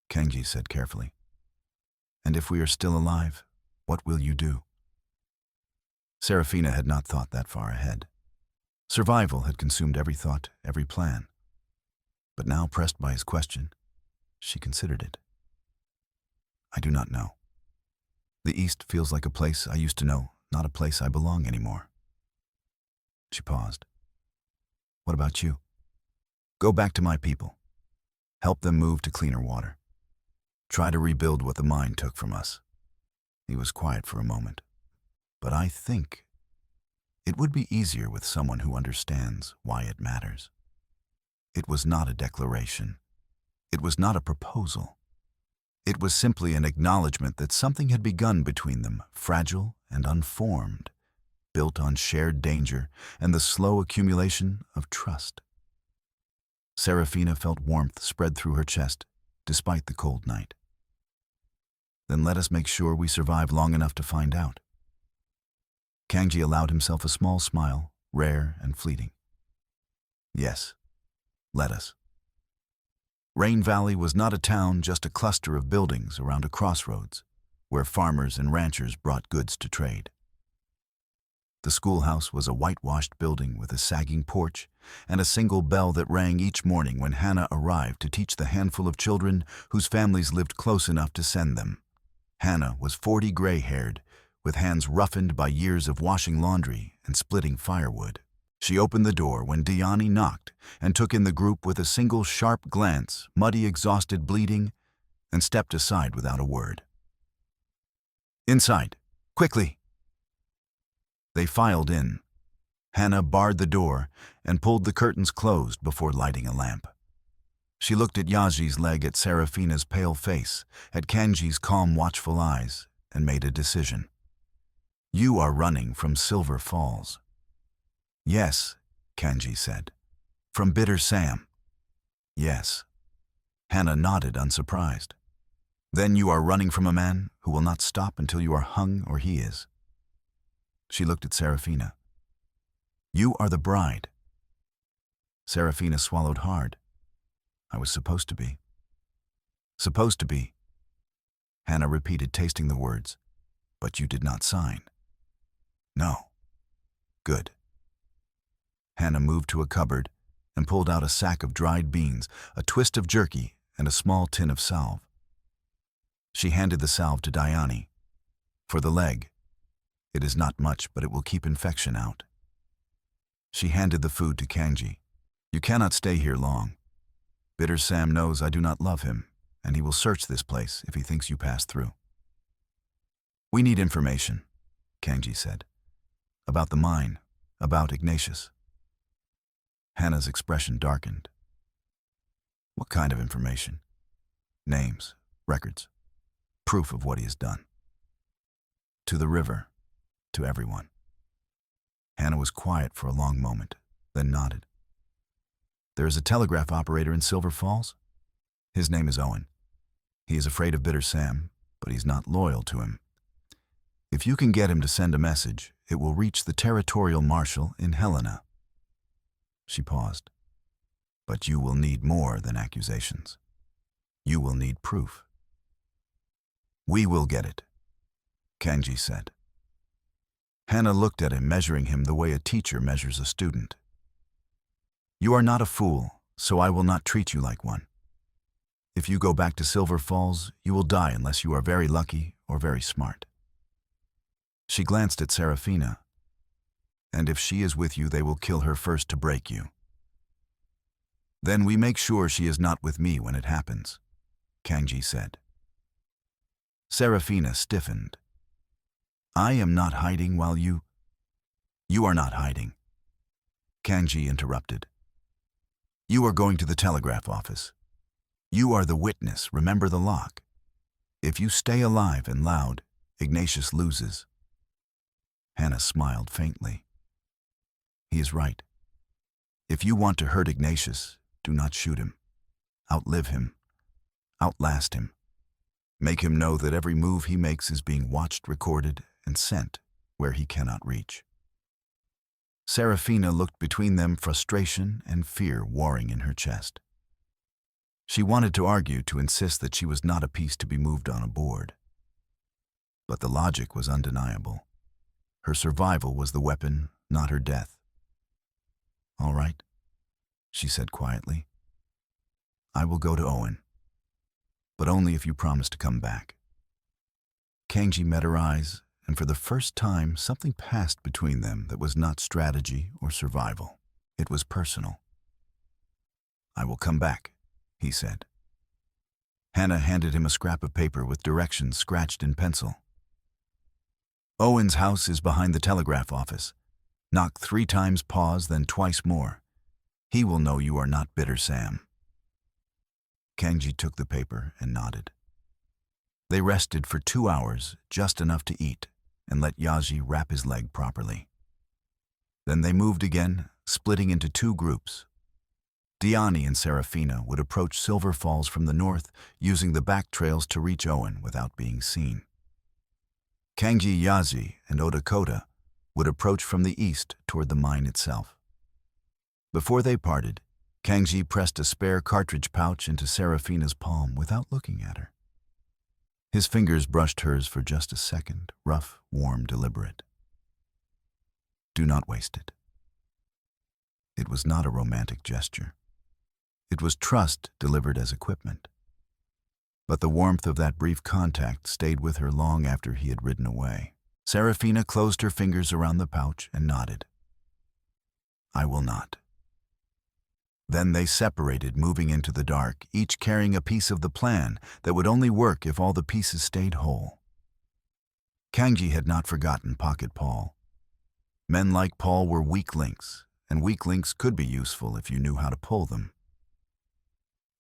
Kangi said carefully, "and if we are still alive, what will you do?" Serafina had not thought that far ahead. Survival had consumed every thought, every plan. But now, pressed by his question, she considered it. "I do not know. The East feels like a place I used to know, not a place I belong anymore." She paused. "What about you?" "Go back to my people. Help them move to cleaner water. Try to rebuild what the mine took from us." He was quiet for a moment. "But I think it would be easier with someone who understands why it matters." It was not a declaration. It was not a proposal. It was simply an acknowledgement that something had begun between them, fragile and unformed, built on shared danger and the slow accumulation of trust. Serafina felt warmth spread through her chest, despite the cold night. Then let us make sure we survive long enough to find out. Kangji allowed himself a small smile, rare and fleeting. Yes, let us. Rain Valley was not a town, just a cluster of buildings around a crossroads, where farmers and ranchers brought goods to trade. The schoolhouse was a whitewashed building with a sagging porch and a single bell that rang each morning when Hannah arrived to teach the handful of children whose families lived close enough to send them. Hannah was 40, gray-haired, with hands roughened by years of washing laundry and splitting firewood. She opened the door when Diani knocked and took in the group with a single sharp glance, muddy, exhausted, bleeding, and stepped aside without a word. Inside, quickly! They filed in. Hannah barred the door and pulled the curtains closed before lighting a lamp. She looked at Yaji's leg, at Serafina's pale face, at Kanji's calm, watchful eyes, and made a decision. You are running from Silver Falls. Yes, Kanji said. From Bitter Sam. Yes. Hannah nodded, unsurprised. Then you are running from a man who will not stop until you are hung or he is. She looked at Serafina. You are the bride. Serafina swallowed hard. I was supposed to be. Supposed to be. Hannah repeated, tasting the words. But you did not sign. No. Good. Hannah moved to a cupboard and pulled out a sack of dried beans, a twist of jerky, and a small tin of salve. She handed the salve to Diani. For the leg. It is not much, but it will keep infection out. She handed the food to Kanji. You cannot stay here long. Bitter Sam knows I do not love him, and he will search this place if he thinks you pass through. We need information, Kanji said. About the mine, about Ignatius. Hannah's expression darkened. What kind of information? Names, records, proof of what he has done. To the river, to everyone. Hannah was quiet for a long moment, then nodded. There is a telegraph operator in Silver Falls. His name is Owen. He is afraid of Bitter Sam, but he's not loyal to him. If you can get him to send a message, it will reach the territorial marshal in Helena. She paused. But you will need more than accusations. You will need proof. We will get it, Kanji said. Hannah looked at him, measuring him the way a teacher measures a student. You are not a fool, so I will not treat you like one. If you go back to Silver Falls, you will die unless you are very lucky or very smart. She glanced at Serafina. And if she is with you, they will kill her first to break you. Then we make sure she is not with me when it happens, Kanji said. Serafina stiffened. I am not hiding while you... You are not hiding. Kanji interrupted. You are going to the telegraph office. You are the witness, remember the lock. If you stay alive and loud, Ignatius loses. Hannah smiled faintly. He is right. If you want to hurt Ignatius, do not shoot him. Outlive him. Outlast him. Make him know that every move he makes is being watched, recorded, and sent where he cannot reach. Serafina looked between them, frustration and fear warring in her chest. She wanted to argue, to insist that she was not a piece to be moved on a board. But the logic was undeniable. Her survival was the weapon, not her death. All right, she said quietly. I will go to Owen, but only if you promise to come back. Kanji met her eyes, and for the first time something passed between them that was not strategy or survival. It was personal. I will come back, he said. Hannah handed him a scrap of paper with directions scratched in pencil. Owen's house is behind the telegraph office. Knock 3 times, pause, then twice more. He will know you are not Bitter Sam. Kanji took the paper and nodded. They rested for 2 hours, just enough to eat, and let Yaji wrap his leg properly. Then they moved again, splitting into 2 groups. Diani and Serafina would approach Silver Falls from the north, using the back trails to reach Owen without being seen. Kanji Yazi and Odakota would approach from the east toward the mine itself. Before they parted, Kanji pressed a spare cartridge pouch into Serafina's palm without looking at her. His fingers brushed hers for just a second, rough, warm, deliberate. Do not waste it. It was not a romantic gesture. It was trust delivered as equipment. But the warmth of that brief contact stayed with her long after he had ridden away. Serafina closed her fingers around the pouch and nodded. I will not. Then they separated, moving into the dark, each carrying a piece of the plan that would only work if all the pieces stayed whole. Kanji had not forgotten Pocket Paul. Men like Paul were weak links, and weak links could be useful if you knew how to pull them.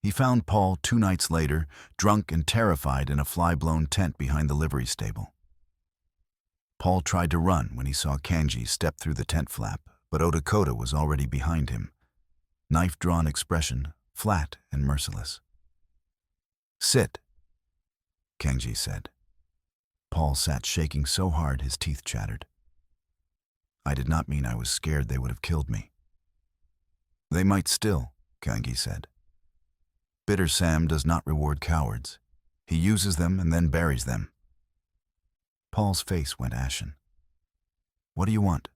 He found Paul 2 nights later, drunk and terrified in a fly-blown tent behind the livery stable. Paul tried to run when he saw Kanji step through the tent flap, but Odakota was already behind him. Knife-drawn expression, flat and merciless. Sit, Kanji said. Paul sat shaking so hard his teeth chattered. I did not mean I was scared they would have killed me. They might still, Kanji said. Bitter Sam does not reward cowards. He uses them and then buries them. Paul's face went ashen. What do you want?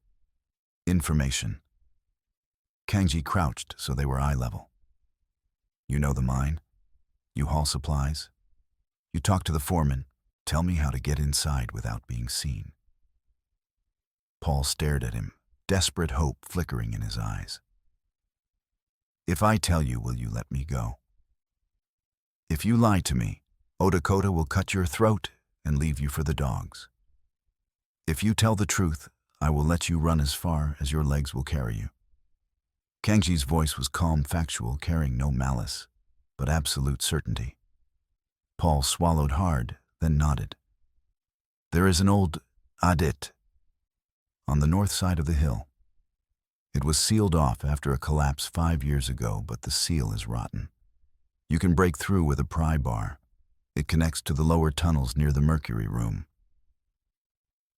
Information. Kanji crouched so they were eye level. You know the mine? You haul supplies? You talk to the foreman. Tell me how to get inside without being seen. Paul stared at him, desperate hope flickering in his eyes. If I tell you, will you let me go? If you lie to me, Odakota will cut your throat and leave you for the dogs. If you tell the truth, I will let you run as far as your legs will carry you. Kanji's voice was calm, factual, carrying no malice, but absolute certainty. Paul swallowed hard, then nodded. There is an old adit on the north side of the hill. It was sealed off after a collapse 5 years ago, but the seal is rotten. You can break through with a pry bar. It connects to the lower tunnels near the mercury room.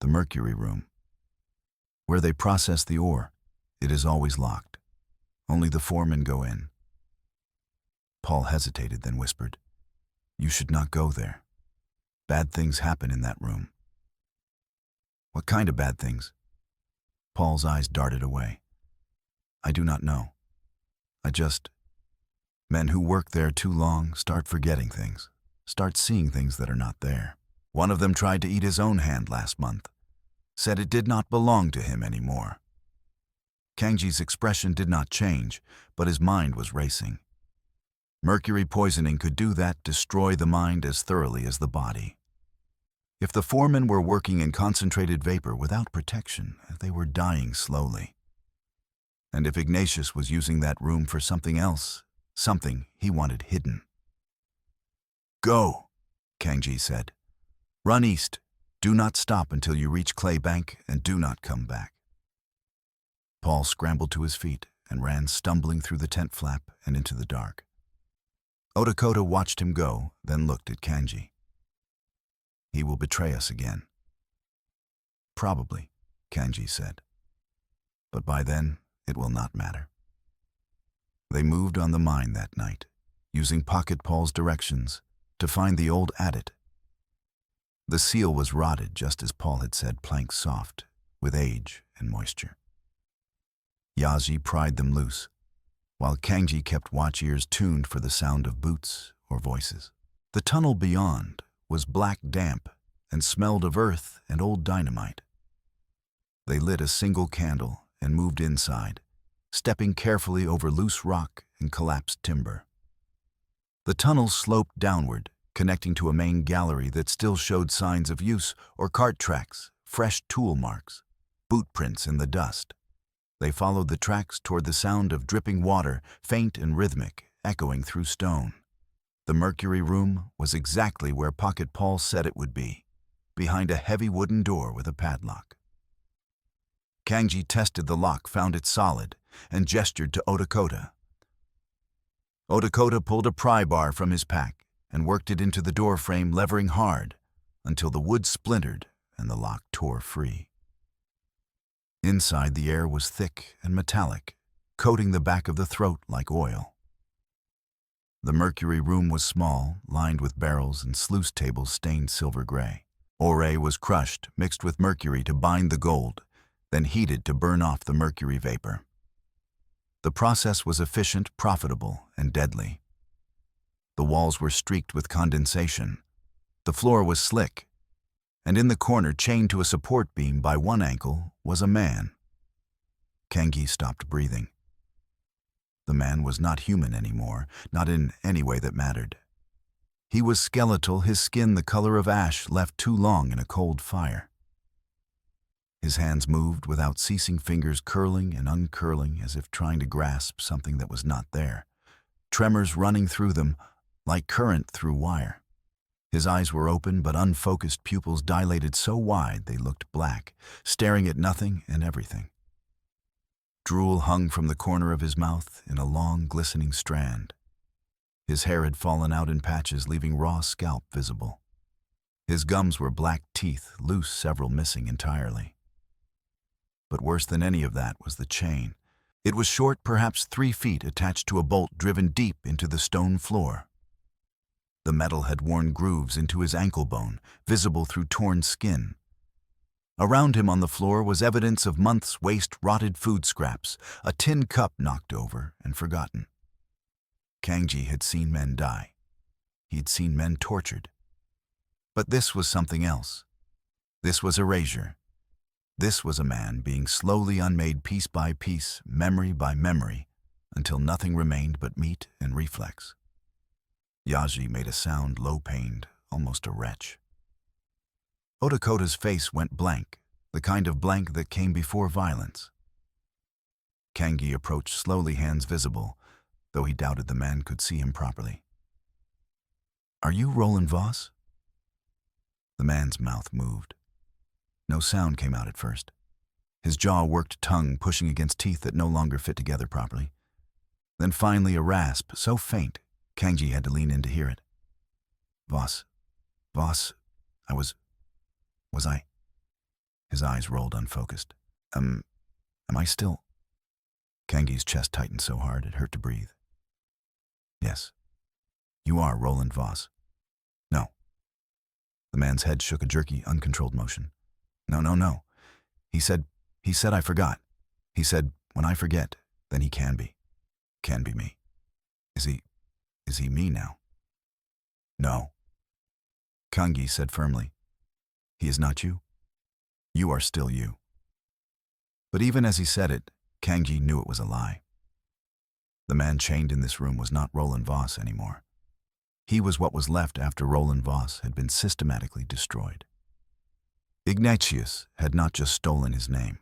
The mercury room. Where they process the ore, it is always locked. Only the foremen go in. Paul hesitated, then whispered, You should not go there. Bad things happen in that room. What kind of bad things? Paul's eyes darted away. I do not know. Men who work there too long start forgetting things, start seeing things that are not there. One of them tried to eat his own hand last month, said it did not belong to him anymore. Kanji's expression did not change, but his mind was racing. Mercury poisoning could do that, destroy the mind as thoroughly as the body. If the foremen were working in concentrated vapor without protection, they were dying slowly. And if Ignatius was using that room for something else, something he wanted hidden. Go, Kanji said. Run east. Do not stop until you reach Clay Bank, and do not come back. Paul scrambled to his feet and ran stumbling through the tent flap and into the dark. Odakota watched him go, then looked at Kanji. He will betray us again. Probably, Kanji said. But by then, it will not matter. They moved on the mine that night, using Pocket Paul's directions to find the old adit. The seal was rotted just as Paul had said, planks soft, with age and moisture. Yazi pried them loose, while Kanji kept watch ears tuned for the sound of boots or voices. The tunnel beyond was black damp and smelled of earth and old dynamite. They lit a single candle and moved inside, stepping carefully over loose rock and collapsed timber. The tunnel sloped downward, connecting to a main gallery that still showed signs of use or cart tracks, fresh tool marks, boot prints in the dust. They followed the tracks toward the sound of dripping water, faint and rhythmic, echoing through stone. The mercury room was exactly where Pocket Paul said it would be, behind a heavy wooden door with a padlock. Kanji tested the lock, found it solid, and gestured to Odakota. Lakota pulled a pry bar from his pack and worked it into the door frame, levering hard until the wood splintered and the lock tore free. Inside, the air was thick and metallic, coating the back of the throat like oil. The mercury room was small, lined with barrels and sluice tables stained silver gray. Ore was crushed, mixed with mercury to bind the gold, then heated to burn off the mercury vapor. The process was efficient, profitable, and deadly. The walls were streaked with condensation. The floor was slick, and in the corner, chained to a support beam by one ankle, was a man. Kangi stopped breathing. The man was not human anymore, not in any way that mattered. He was skeletal, his skin the color of ash left too long in a cold fire. His hands moved without ceasing, fingers curling and uncurling as if trying to grasp something that was not there, tremors running through them like current through wire. His eyes were open but unfocused, pupils dilated so wide they looked black, staring at nothing and everything. Drool hung from the corner of his mouth in a long, glistening strand. His hair had fallen out in patches, leaving raw scalp visible. His gums were black teeth, loose, several missing entirely. But worse than any of that was the chain. It was short, perhaps 3 feet, attached to a bolt driven deep into the stone floor. The metal had worn grooves into his ankle bone, visible through torn skin. Around him on the floor was evidence of months' waste, rotted food scraps, a tin cup knocked over and forgotten. Kangi had seen men die. He had seen men tortured. But this was something else. This was erasure. This was a man being slowly unmade piece by piece, memory by memory, until nothing remained but meat and reflex. Yaji made a sound, low-pained, almost a retch. Lakota's face went blank, the kind of blank that came before violence. Kangi approached slowly, hands visible, though he doubted the man could see him properly. "Are you Roland Voss?" The man's mouth moved. No sound came out at first. His jaw worked, tongue pushing against teeth that no longer fit together properly. Then finally a rasp, so faint, Kangi had to lean in to hear it. Voss, was I? His eyes rolled unfocused. Am I still? Kangi's chest tightened so hard it hurt to breathe. Yes, you are Roland Voss. No. The man's head shook a jerky, uncontrolled motion. No. He said I forgot. He said, when I forget, then he can be me. Is he me now? No. Kangi said firmly. He is not you. You are still you. But even as he said it, Kangi knew it was a lie. The man chained in this room was not Roland Voss anymore. He was what was left after Roland Voss had been systematically destroyed. Ignatius had not just stolen his name.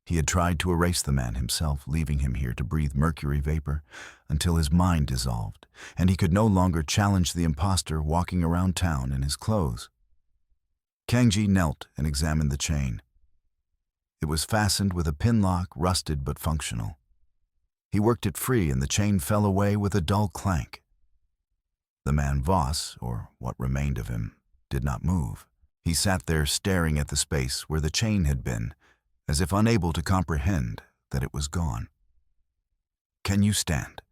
He had tried to erase the man himself, leaving him here to breathe mercury vapor until his mind dissolved, and he could no longer challenge the imposter walking around town in his clothes. Kangi knelt and examined the chain. It was fastened with a pin lock, rusted but functional. He worked it free and the chain fell away with a dull clank. The man Voss, or what remained of him, did not move. He sat there staring at the space where the chain had been, as if unable to comprehend that it was gone. "Can you stand?"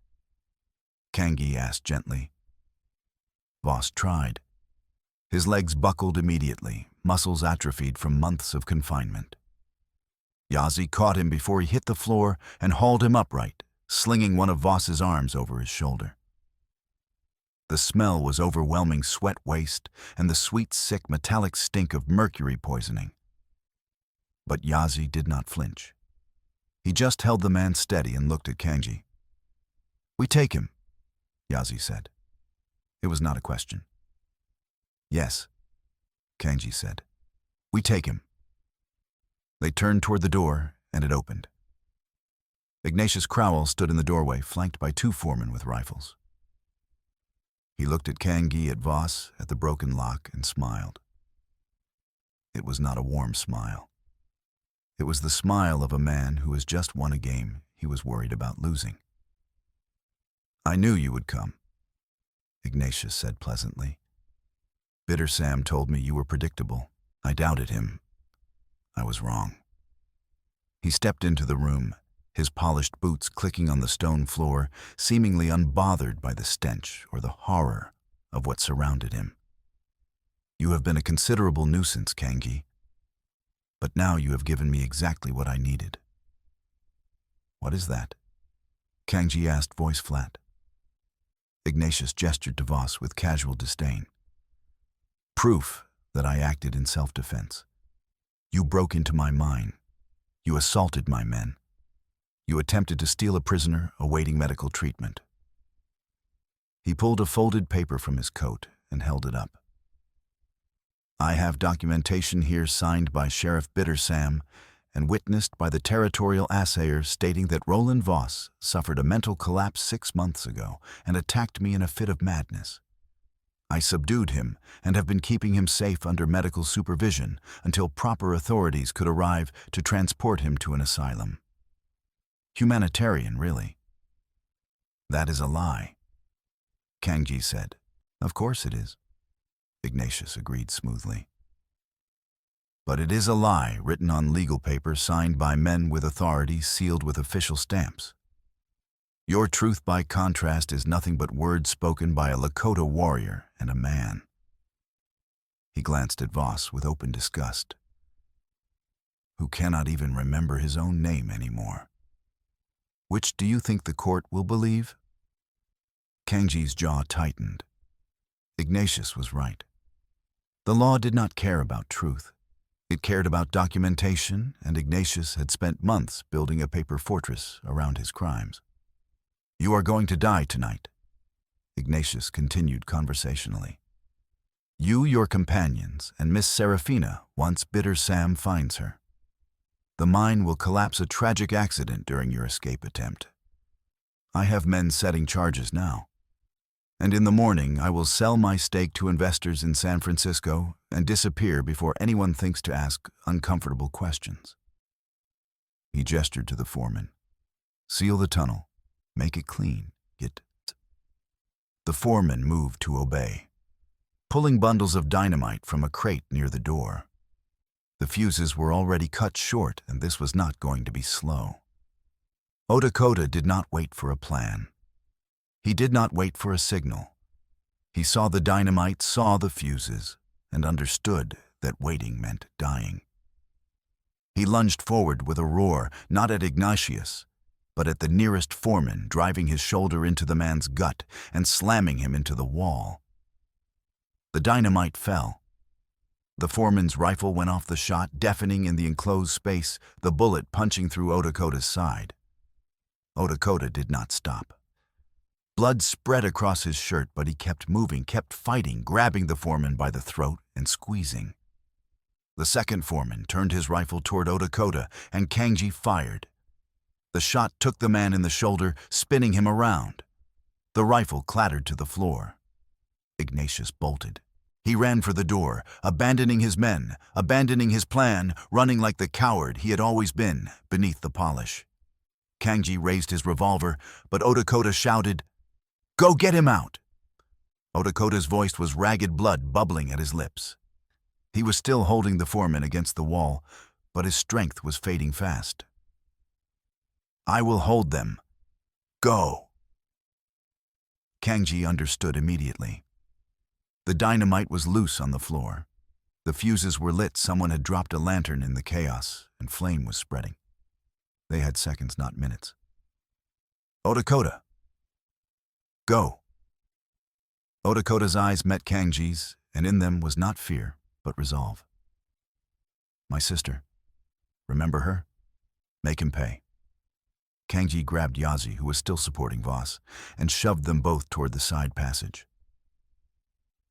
Kangi asked gently. Voss tried. His legs buckled immediately, muscles atrophied from months of confinement. Yazi caught him before he hit the floor and hauled him upright, slinging one of Voss's arms over his shoulder. The smell was overwhelming, sweat waste, and the sweet, sick, metallic stink of mercury poisoning. But Yazi did not flinch. He just held the man steady and looked at Kangi. "We take him," Yazi said. It was not a question. "Yes," Kangi said. "We take him." They turned toward the door, and it opened. Ignatius Crowell stood in the doorway, flanked by 2 foremen with rifles. He looked at Kangi, at Voss, at the broken lock, and smiled. It was not a warm smile. It was the smile of a man who has just won a game he was worried about losing. I knew you would come, Ignatius said pleasantly. Bitter Sam told me you were predictable. I doubted him. I was wrong. He stepped into the room, his polished boots clicking on the stone floor, seemingly unbothered by the stench or the horror of what surrounded him. You have been a considerable nuisance, Kangi, but now you have given me exactly what I needed. What is that? Kangi asked, voice flat. Ignatius gestured to Voss with casual disdain. Proof that I acted in self-defense. You broke into my mine. You assaulted my men. You attempted to steal a prisoner awaiting medical treatment. He pulled a folded paper from his coat and held it up. I have documentation here signed by Sheriff Bitter Sam and witnessed by the territorial assayer stating that Roland Voss suffered a mental collapse 6 months ago and attacked me in a fit of madness. I subdued him and have been keeping him safe under medical supervision until proper authorities could arrive to transport him to an asylum. Humanitarian, really. That is a lie, Kangi said. Of course it is, Ignatius agreed smoothly. But it is a lie written on legal paper signed by men with authority sealed with official stamps. Your truth, by contrast, is nothing but words spoken by a Lakota warrior and a man. He glanced at Voss with open disgust, who cannot even remember his own name anymore. Which do you think the court will believe? Kangi's jaw tightened. Ignatius was right. The law did not care about truth. It cared about documentation, and Ignatius had spent months building a paper fortress around his crimes. You are going to die tonight, Ignatius continued conversationally. You, your companions, and Miss Serafina once Bitter Sam finds her. The mine will collapse a tragic accident during your escape attempt. I have men setting charges now. And in the morning I will sell my stake to investors in San Francisco and disappear before anyone thinks to ask uncomfortable questions. He gestured to the foreman. Seal the tunnel. Make it clean. Get. The foreman moved to obey, pulling bundles of dynamite from a crate near the door. The fuses were already cut short, and this was not going to be slow. Lakota did not wait for a plan. He did not wait for a signal. He saw the dynamite, saw the fuses, and understood that waiting meant dying. He lunged forward with a roar, not at Ignatius, but at the nearest foreman, driving his shoulder into the man's gut and slamming him into the wall. The dynamite fell. The foreman's rifle went off the shot, deafening in the enclosed space, the bullet punching through Lakota's side. Lakota did not stop. Blood spread across his shirt, but he kept moving, kept fighting, grabbing the foreman by the throat and squeezing. The second foreman turned his rifle toward Lakota, and Kangi fired. The shot took the man in the shoulder, spinning him around. The rifle clattered to the floor. Ignatius bolted. He ran for the door, abandoning his men, abandoning his plan, running like the coward he had always been beneath the polish. Kangi raised his revolver, but Lakota shouted, "Go get him out!" Lakota's voice was ragged blood bubbling at his lips. He was still holding the foreman against the wall, but his strength was fading fast. I will hold them. Go. Kangi understood immediately. The dynamite was loose on the floor. The fuses were lit. Someone had dropped a lantern in the chaos, and flame was spreading. They had seconds, not minutes. Lakota. Go. Lakota's eyes met Kangi's, and in them was not fear, but resolve. My sister. Remember her? Make him pay. Kangi grabbed Yazi, who was still supporting Voss, and shoved them both toward the side passage.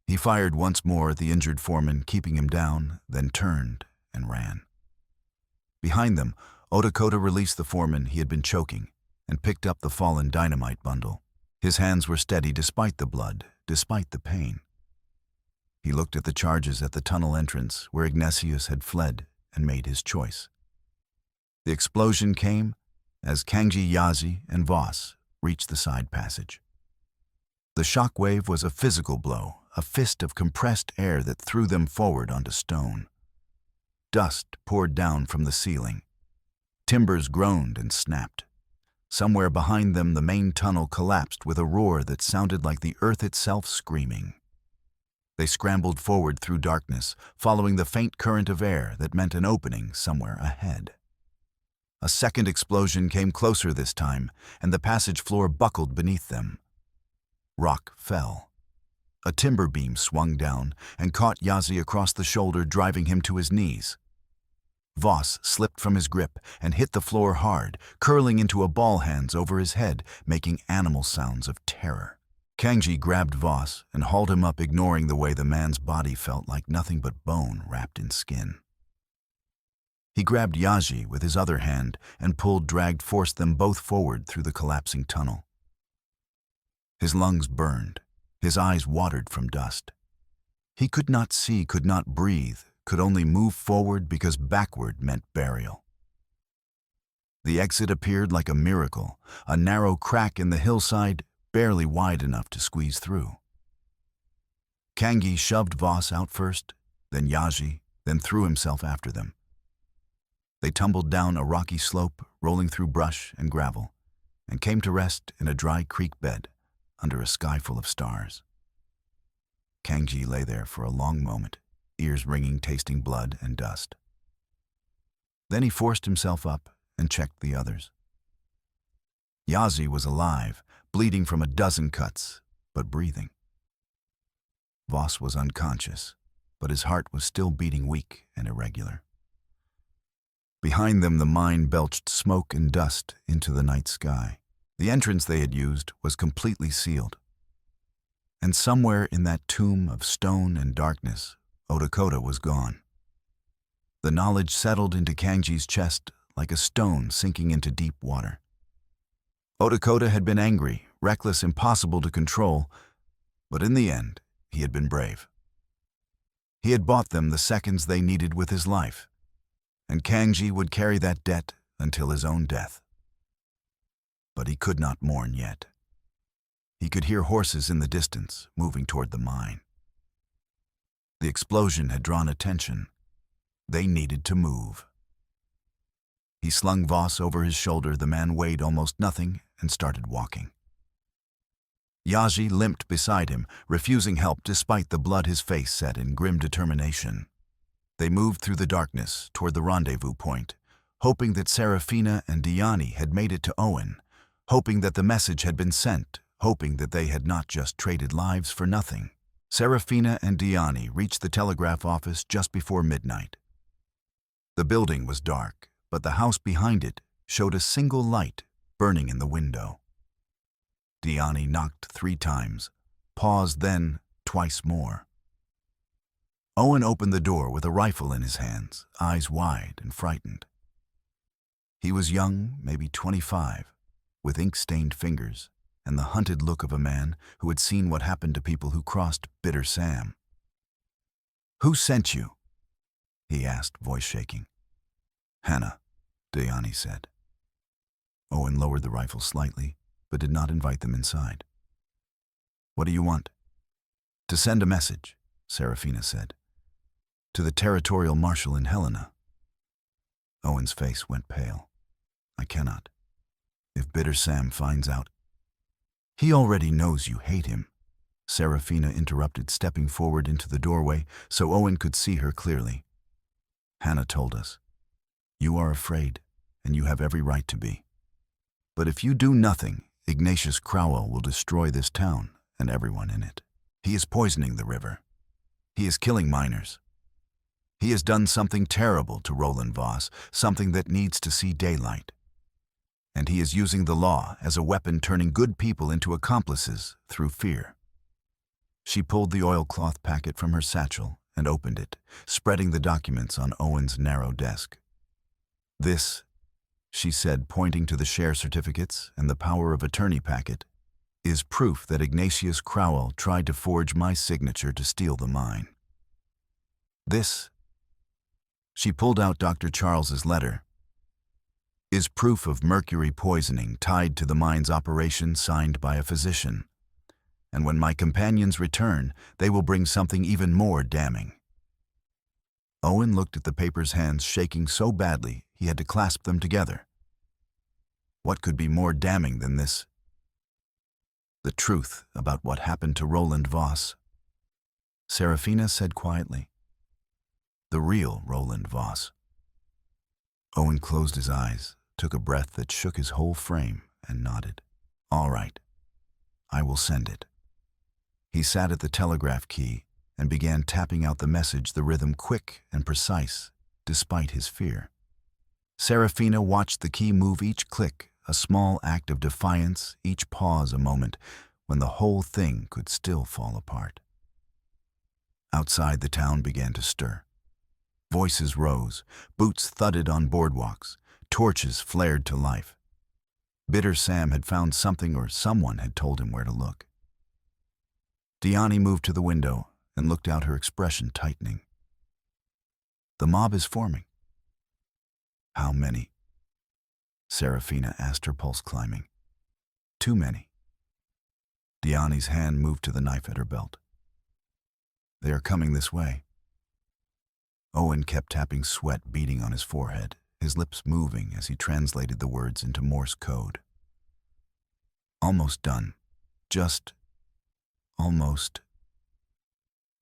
He fired once more at the injured foreman, keeping him down, then turned and ran. Behind them, Lakota released the foreman he had been choking and picked up the fallen dynamite bundle. His hands were steady despite the blood, despite the pain. He looked at the charges at the tunnel entrance where Ignatius had fled and made his choice. The explosion came as Kangi, Yazi, and Voss reached the side passage. The shock wave was a physical blow, a fist of compressed air that threw them forward onto stone. Dust poured down from the ceiling. Timbers groaned and snapped. Somewhere behind them, the main tunnel collapsed with a roar that sounded like the earth itself screaming. They scrambled forward through darkness, following the faint current of air that meant an opening somewhere ahead. A second explosion came closer this time, and the passage floor buckled beneath them. Rock fell. A timber beam swung down and caught Yazi across the shoulder, driving him to his knees. Voss slipped from his grip and hit the floor hard, curling into a ball hands over his head, making animal sounds of terror. Kangji grabbed Voss and hauled him up, ignoring the way the man's body felt like nothing but bone wrapped in skin. He grabbed Yaji with his other hand and forced them both forward through the collapsing tunnel. His lungs burned. His eyes watered from dust. He could not see, could not breathe, could only move forward because backward meant burial. The exit appeared like a miracle, a narrow crack in the hillside, barely wide enough to squeeze through. Kangji shoved Voss out first, then Yaji, then threw himself after them. They tumbled down a rocky slope, rolling through brush and gravel, and came to rest in a dry creek bed under a sky full of stars. Kangji lay there for a long moment, ears ringing, tasting blood and dust. Then he forced himself up and checked the others. Yazi was alive, bleeding from a dozen cuts, but breathing. Voss was unconscious, but his heart was still beating weak and irregular. Behind them, the mine belched smoke and dust into the night sky. The entrance they had used was completely sealed. And somewhere in that tomb of stone and darkness, Lakota was gone. The knowledge settled into Kangji's chest like a stone sinking into deep water. Lakota had been angry, reckless, impossible to control, but in the end, he had been brave. He had bought them the seconds they needed with his life, and Kangji would carry that debt until his own death. But he could not mourn yet. He could hear horses in the distance, moving toward the mine. The explosion had drawn attention. They needed to move. He slung Voss over his shoulder. The man weighed almost nothing and started walking. Yaji limped beside him, refusing help despite the blood his face set in grim determination. They moved through the darkness toward the rendezvous point, hoping that Serafina and Diani had made it to Owen, hoping that the message had been sent, hoping that they had not just traded lives for nothing. Serafina and Diani reached the telegraph office just before midnight. The building was dark, but the house behind it showed a single light burning in the window. Diani knocked 3 times, paused, then twice more. Owen opened the door with a rifle in his hands, eyes wide and frightened. He was young, maybe 25, with ink-stained fingers and the hunted look of a man who had seen what happened to people who crossed Bitter Sam. "Who sent you?" he asked, voice shaking. "Hannah," Diani said. Owen lowered the rifle slightly, but did not invite them inside. "What do you want?" "To send a message," Serafina said. "To the territorial marshal in Helena." Owen's face went pale. "I cannot. If Bitter Sam finds out—" "He already knows you hate him," Serafina interrupted, stepping forward into the doorway so Owen could see her clearly. "Hannah told us. You are afraid, and you have every right to be. But if you do nothing, Ignatius Crowell will destroy this town and everyone in it. He is poisoning the river. He is killing miners. He has done something terrible to Roland Voss, something that needs to see daylight. And he is using the law as a weapon, turning good people into accomplices through fear." She pulled the oilcloth packet from her satchel and opened it, spreading the documents on Owen's narrow desk. "This," she said, pointing to the share certificates and the power of attorney packet, "is proof that Ignatius Crowell tried to forge my signature to steal the mine. This," she pulled out Dr. Charles's letter, "is proof of mercury poisoning tied to the mine's operation, signed by a physician. and when my companions return, they will bring something even more damning." Owen looked at the paper's hands shaking so badly he had to clasp them together. What could be more damning than this? The truth about what happened to Roland Voss. Serafina said quietly. The real Roland Voss. Owen closed his eyes, took a breath that shook his whole frame, and nodded. "All right, I will send it." He sat at the telegraph key and began tapping out the message, the rhythm quick and precise, despite his fear. Serafina watched the key move, each click a small act of defiance, each pause a moment when the whole thing could still fall apart. Outside, the town began to stir. Voices rose, boots thudded on boardwalks, torches flared to life. Bitter Sam had found something, or someone had told him where to look. Diani moved to the window and looked out, her expression tightening. The mob is forming. How many? Serafina asked, her pulse climbing. Too many. Diani's hand moved to the knife at her belt. They are coming this way. Owen kept tapping, sweat beading on his forehead, his lips moving as he translated the words into Morse code. Almost done. Just almost.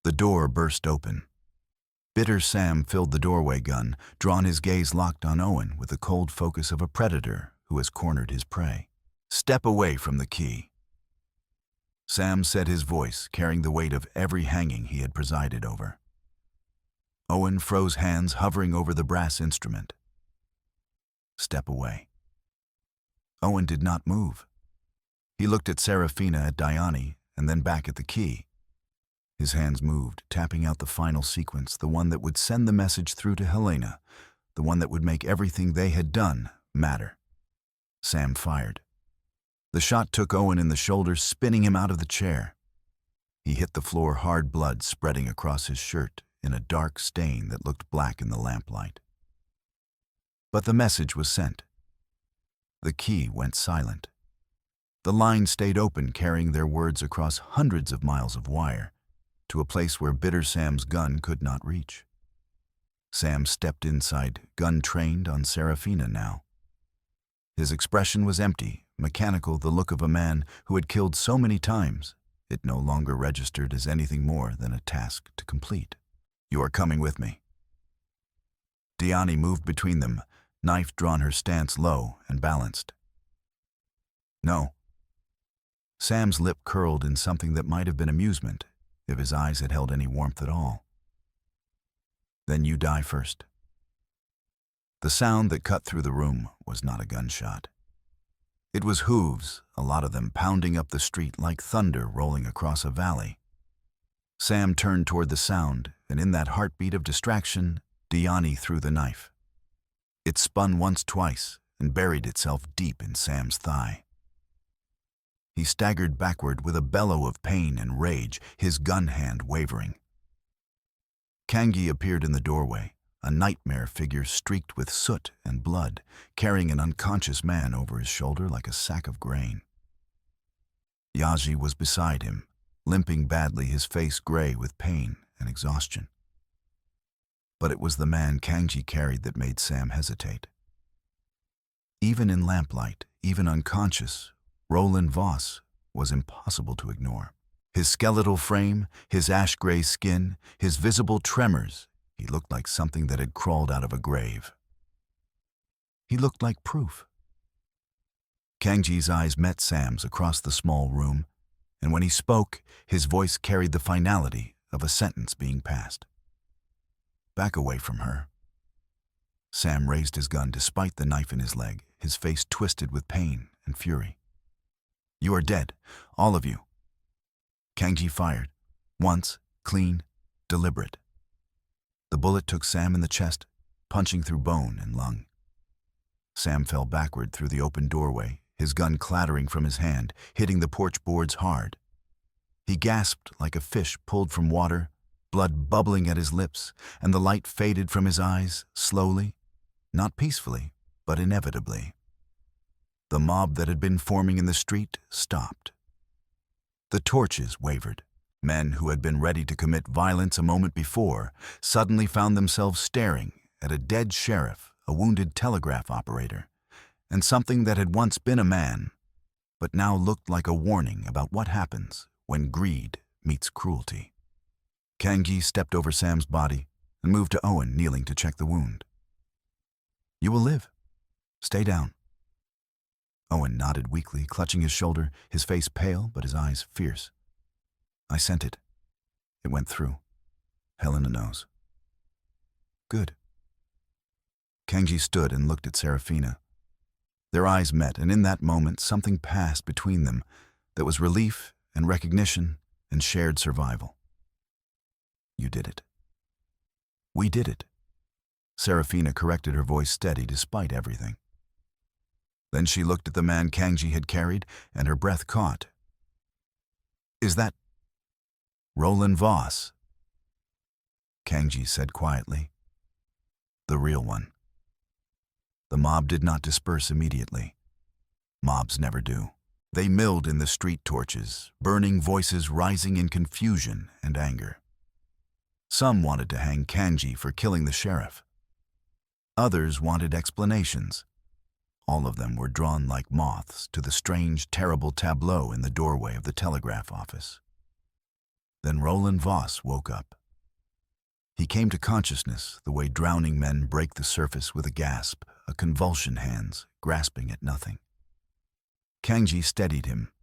The door burst open. Bitter Sam filled the doorway, gun drawn, his gaze locked on Owen with the cold focus of a predator who has cornered his prey. "Step away from the key." Sam said, his voice carrying the weight of every hanging he had presided over. Owen froze, hands hovering over the brass instrument. Step away. Owen did not move. He looked at Serafina, at Diani, and then back at the key. His hands moved, tapping out the final sequence, the one that would send the message through to Helena, the one that would make everything they had done matter. Sam fired. The shot took Owen in the shoulder, spinning him out of the chair. He hit the floor, hard, blood spreading across his shirt in a dark stain that looked black in the lamplight. But the message was sent. The key went silent. The line stayed open, carrying their words across hundreds of miles of wire to a place where Bitter Sam's gun could not reach. Sam stepped inside, gun trained on Serafina now. His expression was empty, mechanical, the look of a man who had killed so many times it no longer registered as anything more than a task to complete. "You are coming with me." Diani moved between them, knife drawn, her stance low and balanced. "No." Sam's lip curled in something that might have been amusement, if his eyes had held any warmth at all. "Then you die first." The sound that cut through the room was not a gunshot. It was hooves, a lot of them pounding up the street like thunder rolling across a valley. Sam turned toward the sound, and in that heartbeat of distraction, Diani threw the knife. It spun once, twice, and buried itself deep in Sam's thigh. He staggered backward with a bellow of pain and rage, his gun hand wavering. Kangi appeared in the doorway, a nightmare figure streaked with soot and blood, carrying an unconscious man over his shoulder like a sack of grain. Yaji was beside him, limping badly, his face gray with pain and exhaustion. But it was the man Kangi carried that made Sam hesitate. Even in lamplight, even unconscious, Roland Voss was impossible to ignore. His skeletal frame, his ash-gray skin, his visible tremors, he looked like something that had crawled out of a grave. He looked like proof. Kangi's eyes met Sam's across the small room, and when he spoke, his voice carried the finality of a sentence being passed. "Back away from her." Sam raised his gun despite the knife in his leg, his face twisted with pain and fury. "You are dead, all of you." Kangi fired, once, clean, deliberate. The bullet took Sam in the chest, punching through bone and lung. Sam fell backward through the open doorway, his gun clattering from his hand, hitting the porch boards hard. He gasped like a fish pulled from water, blood bubbling at his lips, and the light faded from his eyes, slowly, not peacefully, but inevitably. The mob that had been forming in the street stopped. The torches wavered. Men who had been ready to commit violence a moment before suddenly found themselves staring at a dead sheriff, a wounded telegraph operator, and something that had once been a man, but now looked like a warning about what happens when greed meets cruelty. Kangi stepped over Sam's body and moved to Owen, kneeling to check the wound. "You will live. Stay down." Owen nodded weakly, clutching his shoulder, his face pale but his eyes fierce. "I sent it. It went through. Helena knows." "Good." Kangi stood and looked at Serafina. Their eyes met, and in that moment something passed between them that was relief and recognition and shared survival. "You did it." "We did it." Serafina corrected, her voice steady despite everything. Then she looked at the man Kangi had carried, and her breath caught. "Is that Roland Voss?" Kangi said quietly. "The real one." The mob did not disperse immediately. Mobs never do. They milled in the street torches, burning voices rising in confusion and anger. Some wanted to hang Kangi for killing the sheriff. Others wanted explanations. All of them were drawn like moths to the strange, terrible tableau in the doorway of the telegraph office. Then Roland Voss woke up. He came to consciousness the way drowning men break the surface with a gasp, a convulsion, hands grasping at nothing. Kangi steadied him,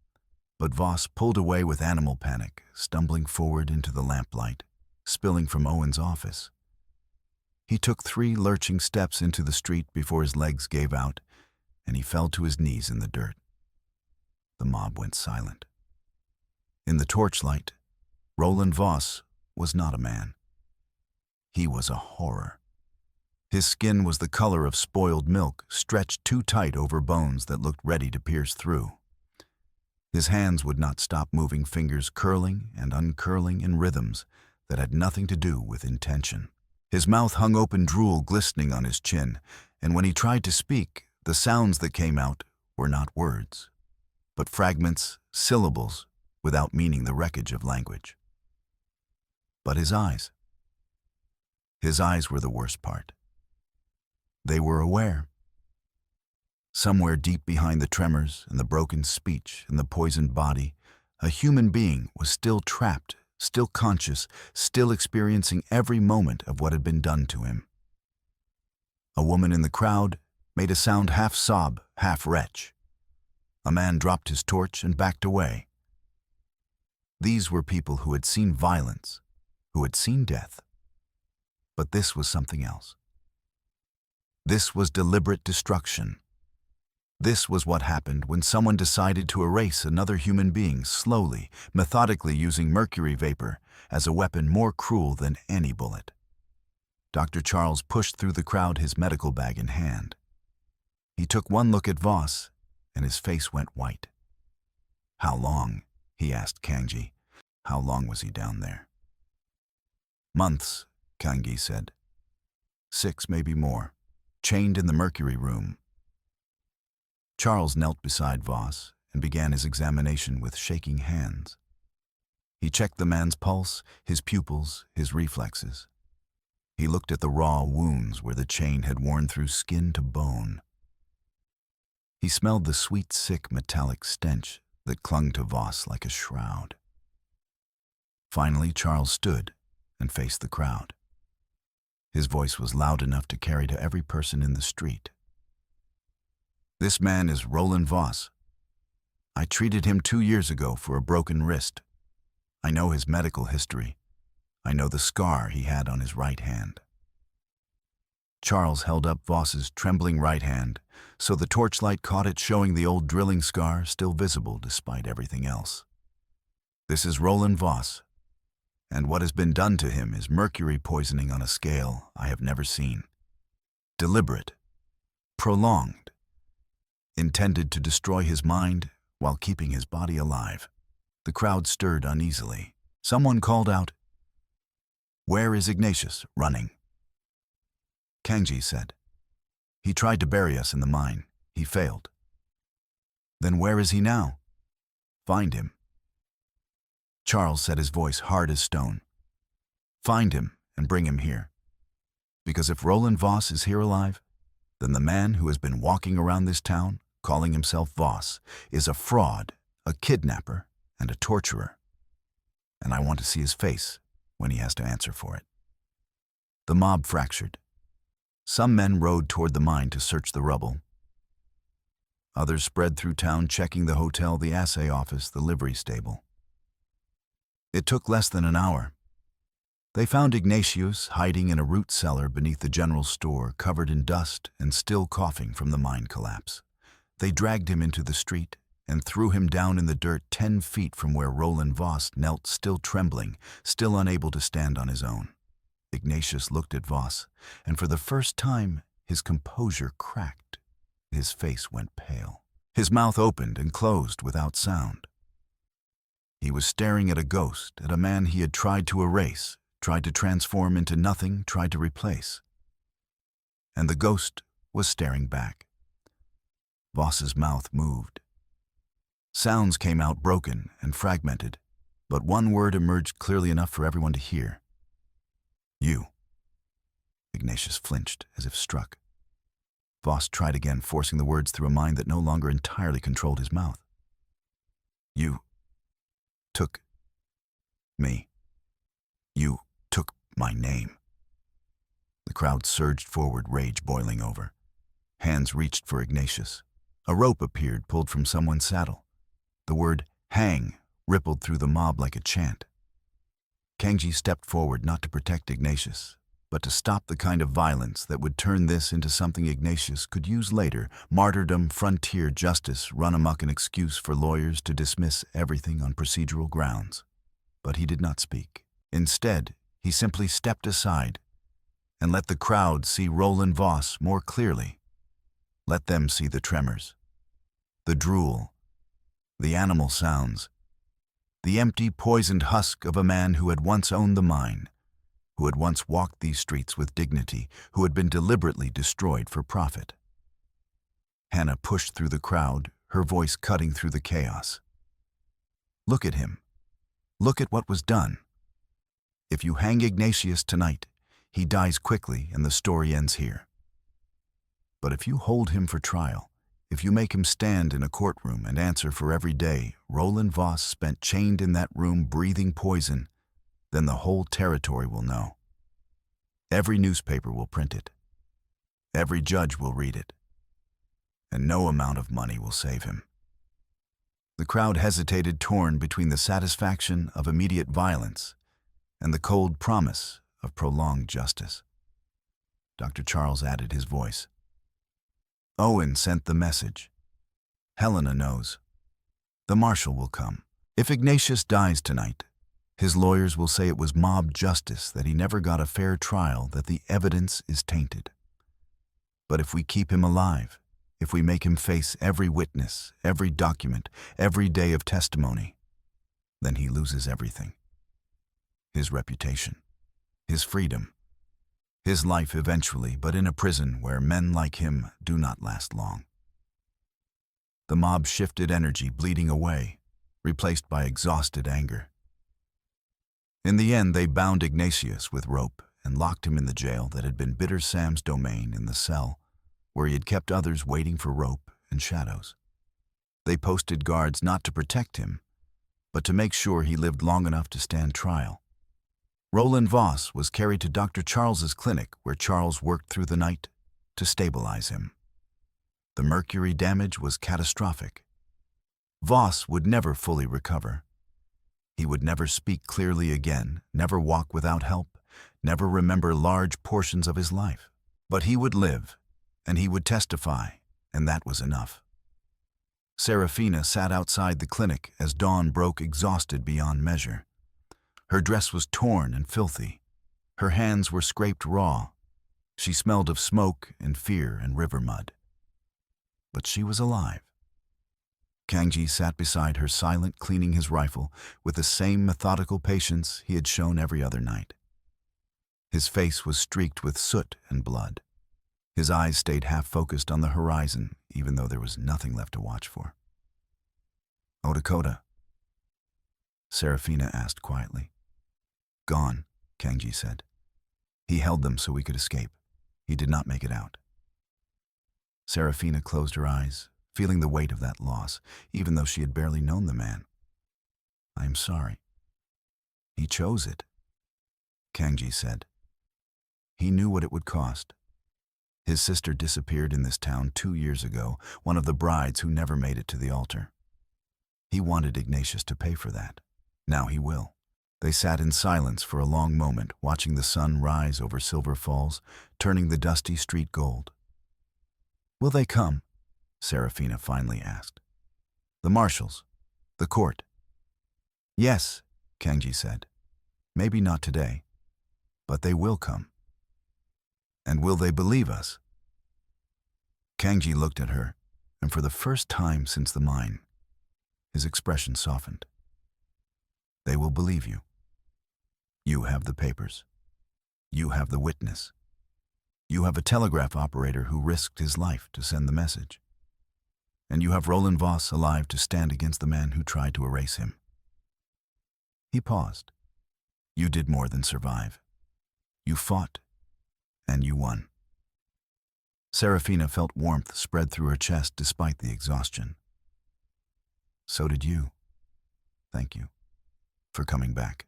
but Voss pulled away with animal panic, stumbling forward into the lamplight, spilling from Owen's office. He took 3 lurching steps into the street before his legs gave out, and he fell to his knees in the dirt. The mob went silent. In the torchlight, Roland Voss was not a man. He was a horror. His skin was the color of spoiled milk, stretched too tight over bones that looked ready to pierce through. His hands would not stop moving, fingers curling and uncurling in rhythms that had nothing to do with intention. His mouth hung open, drool glistening on his chin, and when he tried to speak, the sounds that came out were not words, but fragments, syllables, without meaning, the wreckage of language. But his eyes were the worst part. They were aware. Somewhere deep behind the tremors and the broken speech and the poisoned body, a human being was still trapped, still conscious, still experiencing every moment of what had been done to him. A woman in the crowd made a sound, half sob, half retch. A man dropped his torch and backed away. These were people who had seen violence, who had seen death. But this was something else. This was deliberate destruction. This was what happened when someone decided to erase another human being slowly, methodically, using mercury vapor as a weapon more cruel than any bullet. Dr. Charles pushed through the crowd, his medical bag in hand. He took one look at Voss, and his face went white. "How long?" he asked Kangi. "How long was he down there?" "Months," Kangi said. 6, maybe more, chained in the mercury room. Charles knelt beside Voss and began his examination with shaking hands. He checked the man's pulse, his pupils, his reflexes. He looked at the raw wounds where the chain had worn through skin to bone. He smelled the sweet, sick, metallic stench that clung to Voss like a shroud. Finally, Charles stood and faced the crowd. His voice was loud enough to carry to every person in the street. "This man is Roland Voss. I treated him 2 years ago for a broken wrist. I know his medical history. I know the scar he had on his right hand." Charles held up Voss's trembling right hand, so the torchlight caught it, showing the old drilling scar still visible despite everything else. "This is Roland Voss, and what has been done to him is mercury poisoning on a scale I have never seen. Deliberate, prolonged, intended to destroy his mind while keeping his body alive." The crowd stirred uneasily. Someone called out, "Where is Ignatius?" "Running." Kangi said, "He tried to bury us in the mine. He failed." "Then where is he now?" "Find him." Charles said, his voice hard as stone. "Find him and bring him here. Because if Roland Voss is here alive, then the man who has been walking around this town, calling himself Voss, is a fraud, a kidnapper, and a torturer. And I want to see his face when he has to answer for it." The mob fractured. Some men rode toward the mine to search the rubble. Others spread through town, checking the hotel, the assay office, the livery stable. It took less than an hour. They found Ignatius hiding in a root cellar beneath the general store, covered in dust and still coughing from the mine collapse. They dragged him into the street and threw him down in the dirt 10 feet from where Roland Voss knelt, still trembling, still unable to stand on his own. Ignatius looked at Voss, and for the first time his composure cracked. His face went pale. His mouth opened and closed without sound. He was staring at a ghost, at a man he had tried to erase, tried to transform into nothing, tried to replace. And the ghost was staring back. Voss's mouth moved. Sounds came out broken and fragmented, but one word emerged clearly enough for everyone to hear. "You." Ignatius flinched, as if struck. Voss tried again, forcing the words through a mind that no longer entirely controlled his mouth. "You took me. You took my name." The crowd surged forward, rage boiling over. Hands reached for Ignatius. A rope appeared, pulled from someone's saddle. The word "hang" rippled through the mob like a chant. Kangji stepped forward, not to protect Ignatius, but to stop the kind of violence that would turn this into something Ignatius could use later: martyrdom, frontier justice, run amok, an excuse for lawyers to dismiss everything on procedural grounds. But he did not speak. Instead, he simply stepped aside and let the crowd see Roland Voss more clearly. Let them see the tremors, the drool, the animal sounds, the empty, poisoned husk of a man who had once owned the mine, who had once walked these streets with dignity, who had been deliberately destroyed for profit. Hannah pushed through the crowd, her voice cutting through the chaos. "Look at him. Look at what was done. If you hang Ignatius tonight, he dies quickly and the story ends here. But if you hold him for trial, if you make him stand in a courtroom and answer for every day Roland Voss spent chained in that room breathing poison, then the whole territory will know. Every newspaper will print it. Every judge will read it. And no amount of money will save him." The crowd hesitated, torn between the satisfaction of immediate violence and the cold promise of prolonged justice. Dr. Charles added his voice. "Owen sent the message. Helena knows. The marshal will come. If Ignatius dies tonight, his lawyers will say it was mob justice, that he never got a fair trial, that the evidence is tainted. But if we keep him alive, if we make him face every witness, every document, every day of testimony, then he loses everything. His reputation, his freedom, his life eventually, but in a prison where men like him do not last long." The mob shifted energy, bleeding away, replaced by exhausted anger. In the end, they bound Ignatius with rope and locked him in the jail that had been Bitter Sam's domain, in the cell where he had kept others waiting for rope and shadows. They posted guards not to protect him, but to make sure he lived long enough to stand trial. Roland Voss was carried to Dr. Charles's clinic, where Charles worked through the night to stabilize him. The mercury damage was catastrophic. Voss would never fully recover. He would never speak clearly again, never walk without help, never remember large portions of his life. But he would live, and he would testify, and that was enough. Serafina sat outside the clinic as dawn broke, exhausted beyond measure. Her dress was torn and filthy. Her hands were scraped raw. She smelled of smoke and fear and river mud. But she was alive. Kangji sat beside her, silent, cleaning his rifle with the same methodical patience he had shown every other night. His face was streaked with soot and blood. His eyes stayed half-focused on the horizon, even though there was nothing left to watch for. "Oh, Lakota," Serafina asked quietly. Gone, Kangji said. He held them so we could escape. He did not make it out. Serafina closed her eyes, feeling the weight of that loss, even though she had barely known the man. I am sorry. He chose it, Kangji said. He knew what it would cost. His sister disappeared in this town 2 years ago, one of the brides who never made it to the altar. He wanted Ignatius to pay for that. Now he will. They sat in silence for a long moment, watching the sun rise over Silver Falls, turning the dusty street gold. Will they come? Serafina finally asked. The marshals. The court. Yes, Kangji said. Maybe not today, but they will come. And will they believe us? Kangji looked at her, and for the first time since the mine, his expression softened. They will believe you. You have the papers. You have the witness. You have a telegraph operator who risked his life to send the message. And you have Roland Voss alive to stand against the man who tried to erase him. He paused. You did more than survive. You fought, and you won. Serafina felt warmth spread through her chest despite the exhaustion. So did you. Thank you for coming back.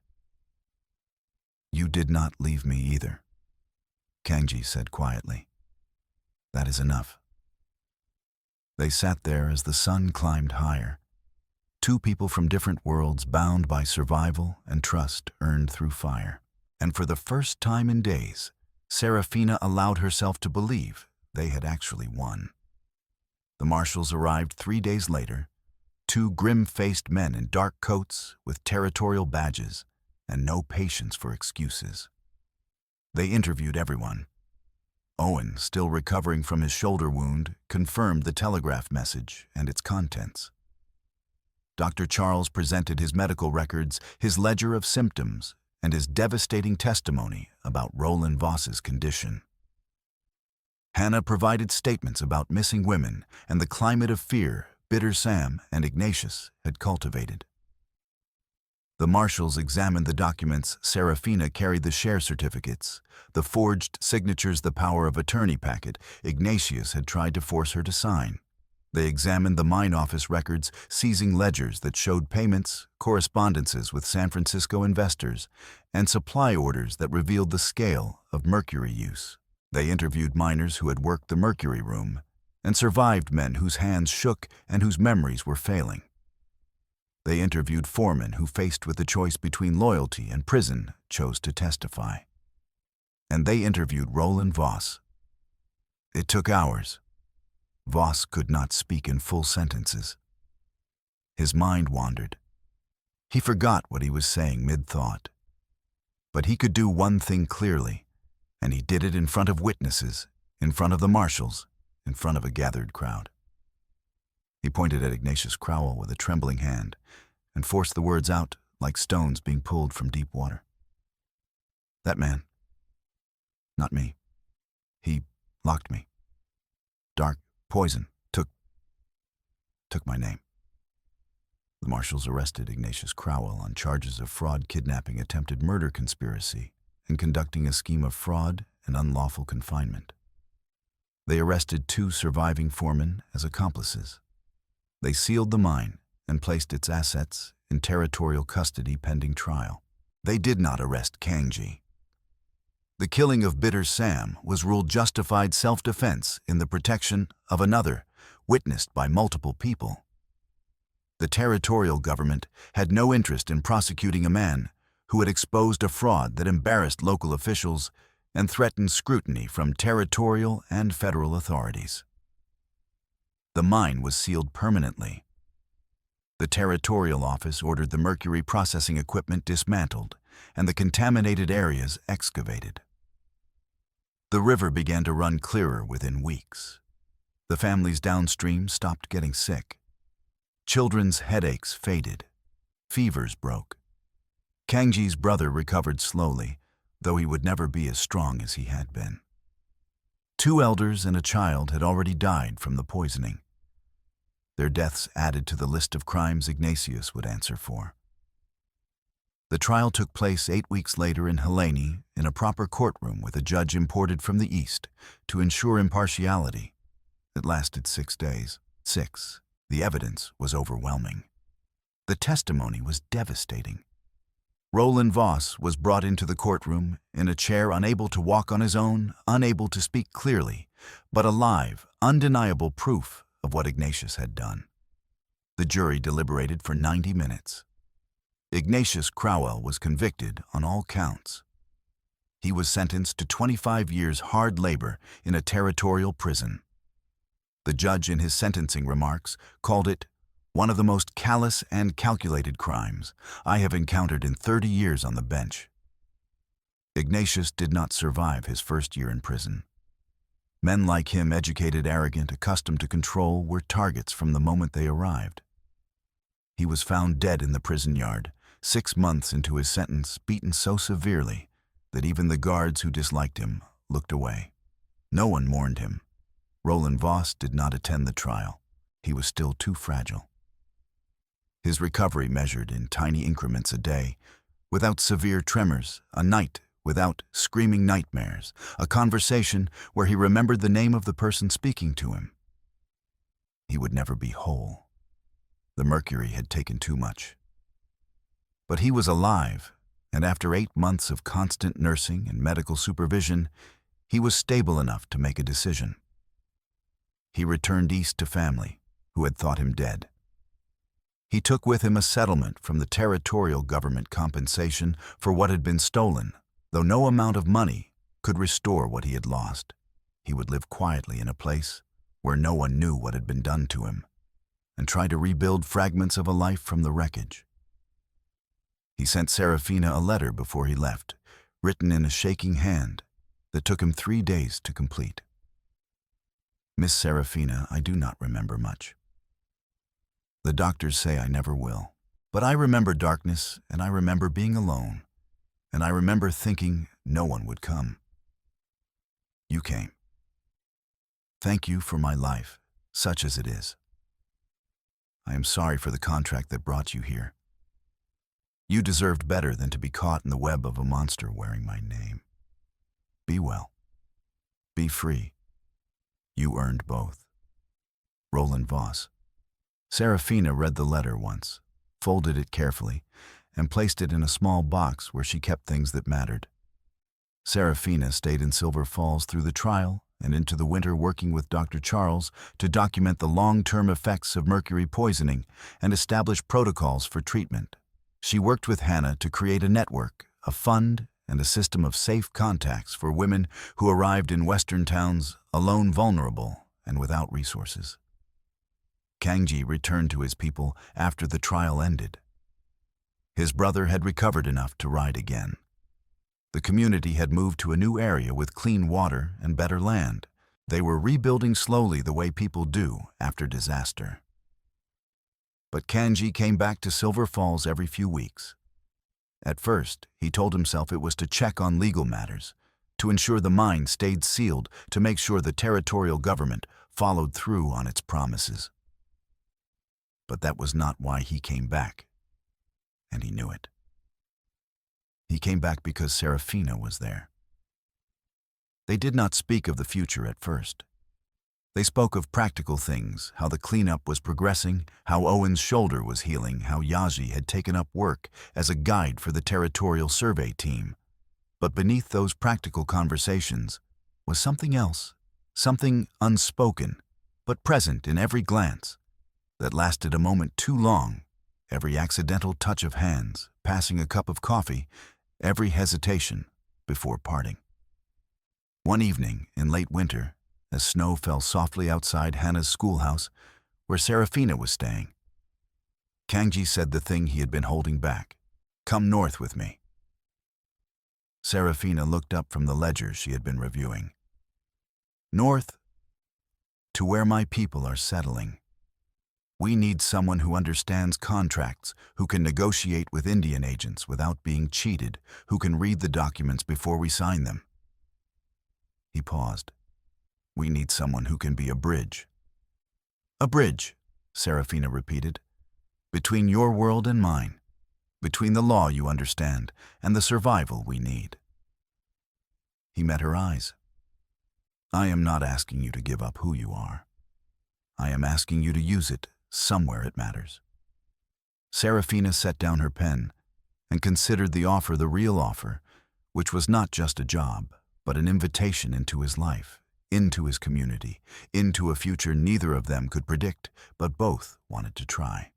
You did not leave me either, Kangji said quietly. That is enough. They sat there as the sun climbed higher. Two people from different worlds bound by survival and trust earned through fire. And for the first time in days, Serafina allowed herself to believe they had actually won. The marshals arrived 3 days later, two grim-faced men in dark coats with territorial badges and no patience for excuses. They interviewed everyone. Owen, still recovering from his shoulder wound, confirmed the telegraph message and its contents. Dr. Charles presented his medical records, his ledger of symptoms, and his devastating testimony about Roland Voss's condition. Hannah provided statements about missing women and the climate of fear Bitter Sam and Ignatius had cultivated. The marshals examined the documents. Serafina carried the share certificates, the forged signatures, the power of attorney packet Ignatius had tried to force her to sign. They examined the mine office records, seizing ledgers that showed payments, correspondences with San Francisco investors, and supply orders that revealed the scale of mercury use. They interviewed miners who had worked the mercury room and survived men whose hands shook and whose memories were failing. They interviewed foremen who, faced with the choice between loyalty and prison, chose to testify. And they interviewed Roland Voss. It took hours. Voss could not speak in full sentences. His mind wandered. He forgot what he was saying mid-thought. But he could do one thing clearly, and he did it in front of witnesses, in front of the marshals, in front of a gathered crowd. He pointed at Ignatius Crowell with a trembling hand and forced the words out like stones being pulled from deep water. That man. Not me. He locked me. Dark poison took my name. The marshals arrested Ignatius Crowell on charges of fraud, kidnapping, attempted murder conspiracy, and conducting a scheme of fraud and unlawful confinement. They arrested 2 surviving foremen as accomplices. They sealed the mine and placed its assets in territorial custody pending trial. They did not arrest Kangji. The killing of Bitter Sam was ruled justified self-defense in the protection of another, witnessed by multiple people. The territorial government had no interest in prosecuting a man who had exposed a fraud that embarrassed local officials and threatened scrutiny from territorial and federal authorities. The mine was sealed permanently. The territorial office ordered the mercury processing equipment dismantled and the contaminated areas excavated. The river began to run clearer within weeks. The families downstream stopped getting sick. Children's headaches faded. Fevers broke. Kangji's brother recovered slowly, though he would never be as strong as he had been. 2 elders and a child had already died from the poisoning. Their deaths added to the list of crimes Ignatius would answer for. The trial took place 8 weeks later in Helene in a proper courtroom with a judge imported from the East to ensure impartiality. It lasted 6 days. 6. The evidence was overwhelming. The testimony was devastating. Roland Voss was brought into the courtroom in a chair, unable to walk on his own, unable to speak clearly, but alive, undeniable proof of what Ignatius had done. The jury deliberated for 90 minutes. Ignatius Crowell was convicted on all counts. He was sentenced to 25 years hard labor in a territorial prison. The judge, in his sentencing remarks, called it one of the most callous and calculated crimes I have encountered in 30 years on the bench. Ignatius did not survive his first year in prison. Men like him, educated, arrogant, accustomed to control, were targets from the moment they arrived. He was found dead in the prison yard, 6 months into his sentence, beaten so severely that even the guards who disliked him looked away. No one mourned him. Roland Voss did not attend the trial. He was still too fragile. His recovery measured in tiny increments a day, without severe tremors, a night without screaming nightmares, a conversation where he remembered the name of the person speaking to him. He would never be whole. The mercury had taken too much. But he was alive, and after 8 months of constant nursing and medical supervision, he was stable enough to make a decision. He returned east to family, who had thought him dead. He took with him a settlement from the territorial government compensation for what had been stolen, though no amount of money could restore what he had lost. He would live quietly in a place where no one knew what had been done to him, and try to rebuild fragments of a life from the wreckage. He sent Serafina a letter before he left, written in a shaking hand, that took him 3 days to complete. Miss Serafina, I do not remember much. The doctors say I never will. But I remember darkness, and I remember being alone, and I remember thinking no one would come. You came. Thank you for my life, such as it is. I am sorry for the contract that brought you here. You deserved better than to be caught in the web of a monster wearing my name. Be well. Be free. You earned both. Roland Voss. Serafina read the letter once, folded it carefully, and placed it in a small box where she kept things that mattered. Serafina stayed in Silver Falls through the trial and into the winter, working with Dr. Charles to document the long-term effects of mercury poisoning and establish protocols for treatment. She worked with Hannah to create a network, a fund, and a system of safe contacts for women who arrived in Western towns alone, vulnerable, and without resources. Kangji returned to his people after the trial ended. His brother had recovered enough to ride again. The community had moved to a new area with clean water and better land. They were rebuilding slowly the way people do after disaster. But Kangji came back to Silver Falls every few weeks. At first, he told himself it was to check on legal matters, to ensure the mine stayed sealed, to make sure the territorial government followed through on its promises. But that was not why he came back, and he knew it. He came back because Serafina was there. They did not speak of the future at first. They spoke of practical things, how the cleanup was progressing, how Owen's shoulder was healing, how Yaji had taken up work as a guide for the territorial survey team. But beneath those practical conversations was something else, something unspoken, but present in every glance, that lasted a moment too long, every accidental touch of hands, passing a cup of coffee, every hesitation before parting. One evening in late winter, as snow fell softly outside Hannah's schoolhouse, where Serafina was staying, Kangji said the thing he had been holding back, "Come north with me." Serafina looked up from the ledger she had been reviewing. "North, to where my people are settling. We need someone who understands contracts, who can negotiate with Indian agents without being cheated, who can read the documents before we sign them." He paused. "We need someone who can be a bridge." "A bridge," Serafina repeated, "between your world and mine. between the law you understand and the survival we need. He met her eyes. I am not asking you to give up who you are. I am asking you to use it somewhere it matters. Serafina set down her pen and considered the offer the real offer, which was not just a job, but an invitation into his life, into his community, into a future neither of them could predict, but both wanted to try.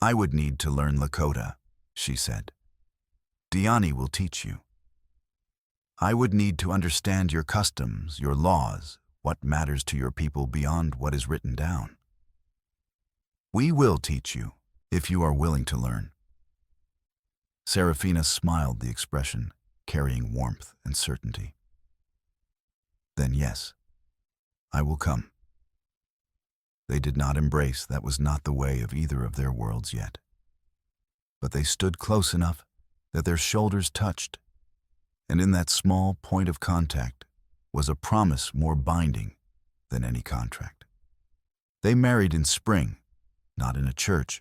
I would need to learn Lakota, she said. Diani will teach you. I would need to understand your customs, your laws, what matters to your people beyond what is written down. We will teach you, if you are willing to learn. Serafina smiled, the expression carrying warmth and certainty. Then yes, I will come. They did not embrace, that was not the way of either of their worlds yet. But they stood close enough that their shoulders touched, and in that small point of contact was a promise more binding than any contract. They married in spring, not in a church,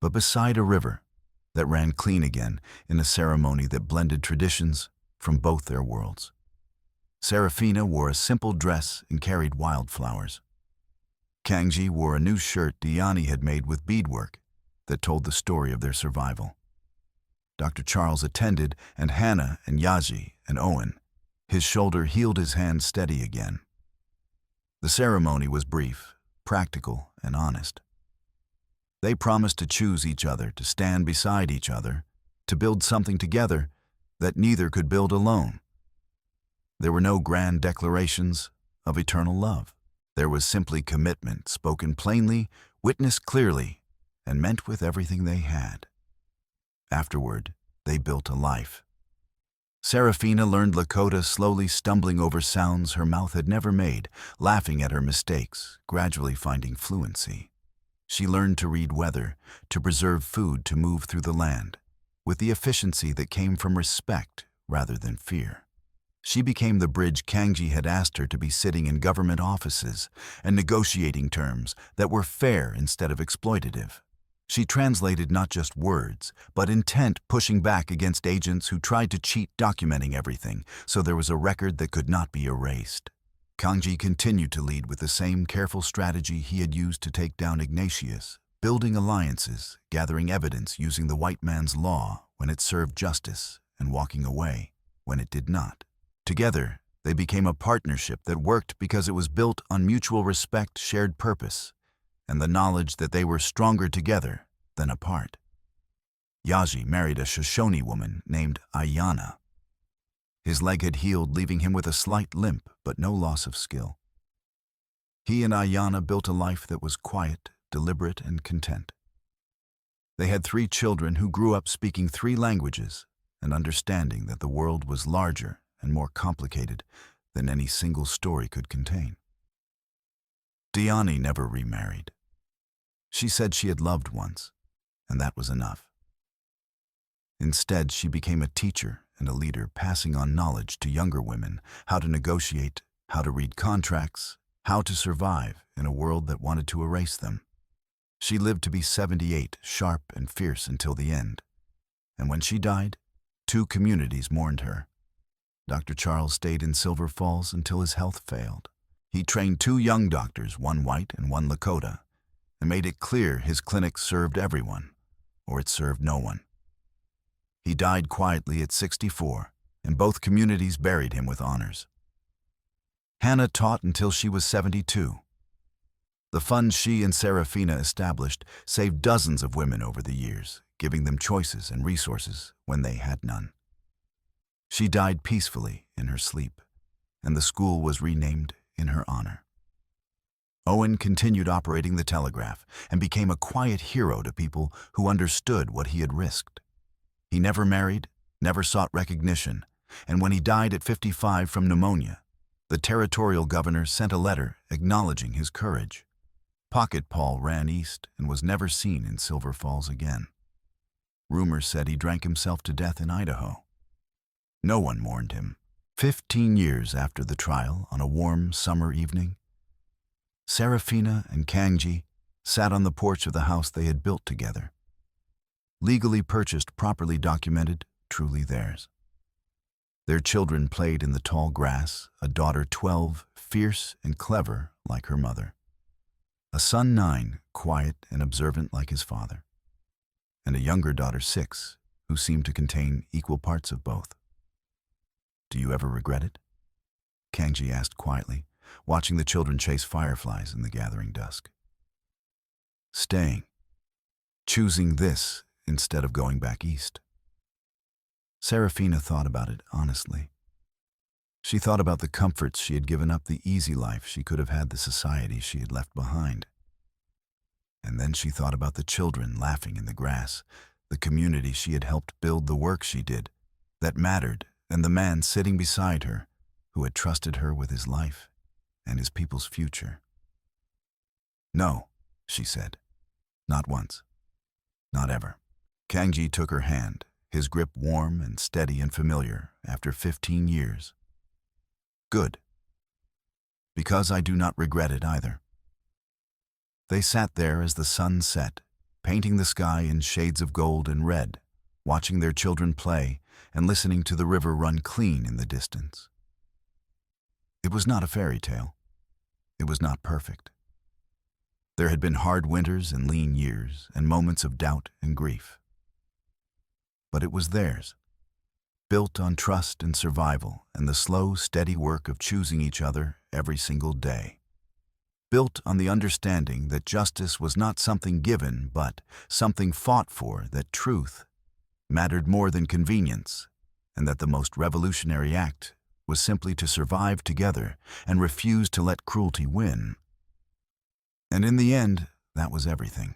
but beside a river that ran clean again in a ceremony that blended traditions from both their worlds. Serafina wore a simple dress and carried wildflowers. Kangji wore a new shirt Diani had made with beadwork that told the story of their survival. Dr. Charles attended, and Hannah and Yaji and Owen. His shoulder healed his hand steady again. The ceremony was brief, practical, and honest. They promised to choose each other, to stand beside each other, to build something together that neither could build alone. There were no grand declarations of eternal love. There was simply commitment, spoken plainly, witnessed clearly, and meant with everything they had. Afterward, they built a life. Serafina learned Lakota, slowly stumbling over sounds her mouth had never made, laughing at her mistakes, gradually finding fluency. She learned to read weather, to preserve food, to move through the land, with the efficiency that came from respect rather than fear. She became the bridge Kangji had asked her to be, sitting in government offices and negotiating terms that were fair instead of exploitative. She translated not just words, but intent, pushing back against agents who tried to cheat, documenting everything, so there was a record that could not be erased. Kangji continued to lead with the same careful strategy he had used to take down Ignatius, building alliances, gathering evidence using the white man's law when it served justice, and walking away when it did not. Together, they became a partnership that worked because it was built on mutual respect, shared purpose, and the knowledge that they were stronger together than apart. Yaji married a Shoshone woman named Ayana. His leg had healed, leaving him with a slight limp, but no loss of skill. He and Ayana built a life that was quiet, deliberate, and content. They had 3 children who grew up speaking 3 languages and understanding that the world was larger and more complicated than any single story could contain. Diani never remarried. She said she had loved once, and that was enough. Instead, she became a teacher and a leader, passing on knowledge to younger women, how to negotiate, how to read contracts, how to survive in a world that wanted to erase them. She lived to be 78, sharp and fierce until the end. And when she died, 2 communities mourned her. Dr. Charles stayed in Silver Falls until his health failed. He trained 2 young doctors, one white and one Lakota, and made it clear his clinic served everyone, or it served no one. He died quietly at 64, and both communities buried him with honors. Hannah taught until she was 72. The funds she and Serafina established saved dozens of women over the years, giving them choices and resources when they had none. She died peacefully in her sleep, and the school was renamed in her honor. Owen continued operating the telegraph and became a quiet hero to people who understood what he had risked. He never married, never sought recognition, and when he died at 55 from pneumonia, the territorial governor sent a letter acknowledging his courage. Pocket Paul ran east and was never seen in Silver Falls again. Rumors said he drank himself to death in Idaho. No one mourned him. 15 years after the trial, on a warm summer evening, Serafina and Kangji sat on the porch of the house they had built together. legally purchased, properly documented, truly theirs. Their children played in the tall grass, a daughter 12, fierce and clever like her mother. A son 9, quiet and observant like his father. And a younger daughter 6, who seemed to contain equal parts of both. Do you ever regret it? Kangji asked quietly, watching the children chase fireflies in the gathering dusk. Staying. Choosing this instead of going back east. Serafina thought about it honestly. She thought about the comforts she had given up, the easy life she could have had, the society she had left behind. And then she thought about the children laughing in the grass, the community she had helped build, the work she did that mattered, and the man sitting beside her who had trusted her with his life and his people's future. No, she said. Not once. Not ever. Kangji took her hand, his grip warm and steady and familiar after 15 years. Good. Because I do not regret it either. They sat there as the sun set, painting the sky in shades of gold and red, watching their children play and listening to the river run clean in the distance. It was not a fairy tale. It was not perfect. There had been hard winters and lean years and moments of doubt and grief. But it was theirs, built on trust and survival and the slow, steady work of choosing each other every single day. Built on the understanding that justice was not something given, but something fought for, that truth mattered more than convenience, and that the most revolutionary act was simply to survive together and refuse to let cruelty win. And in the end, that was everything.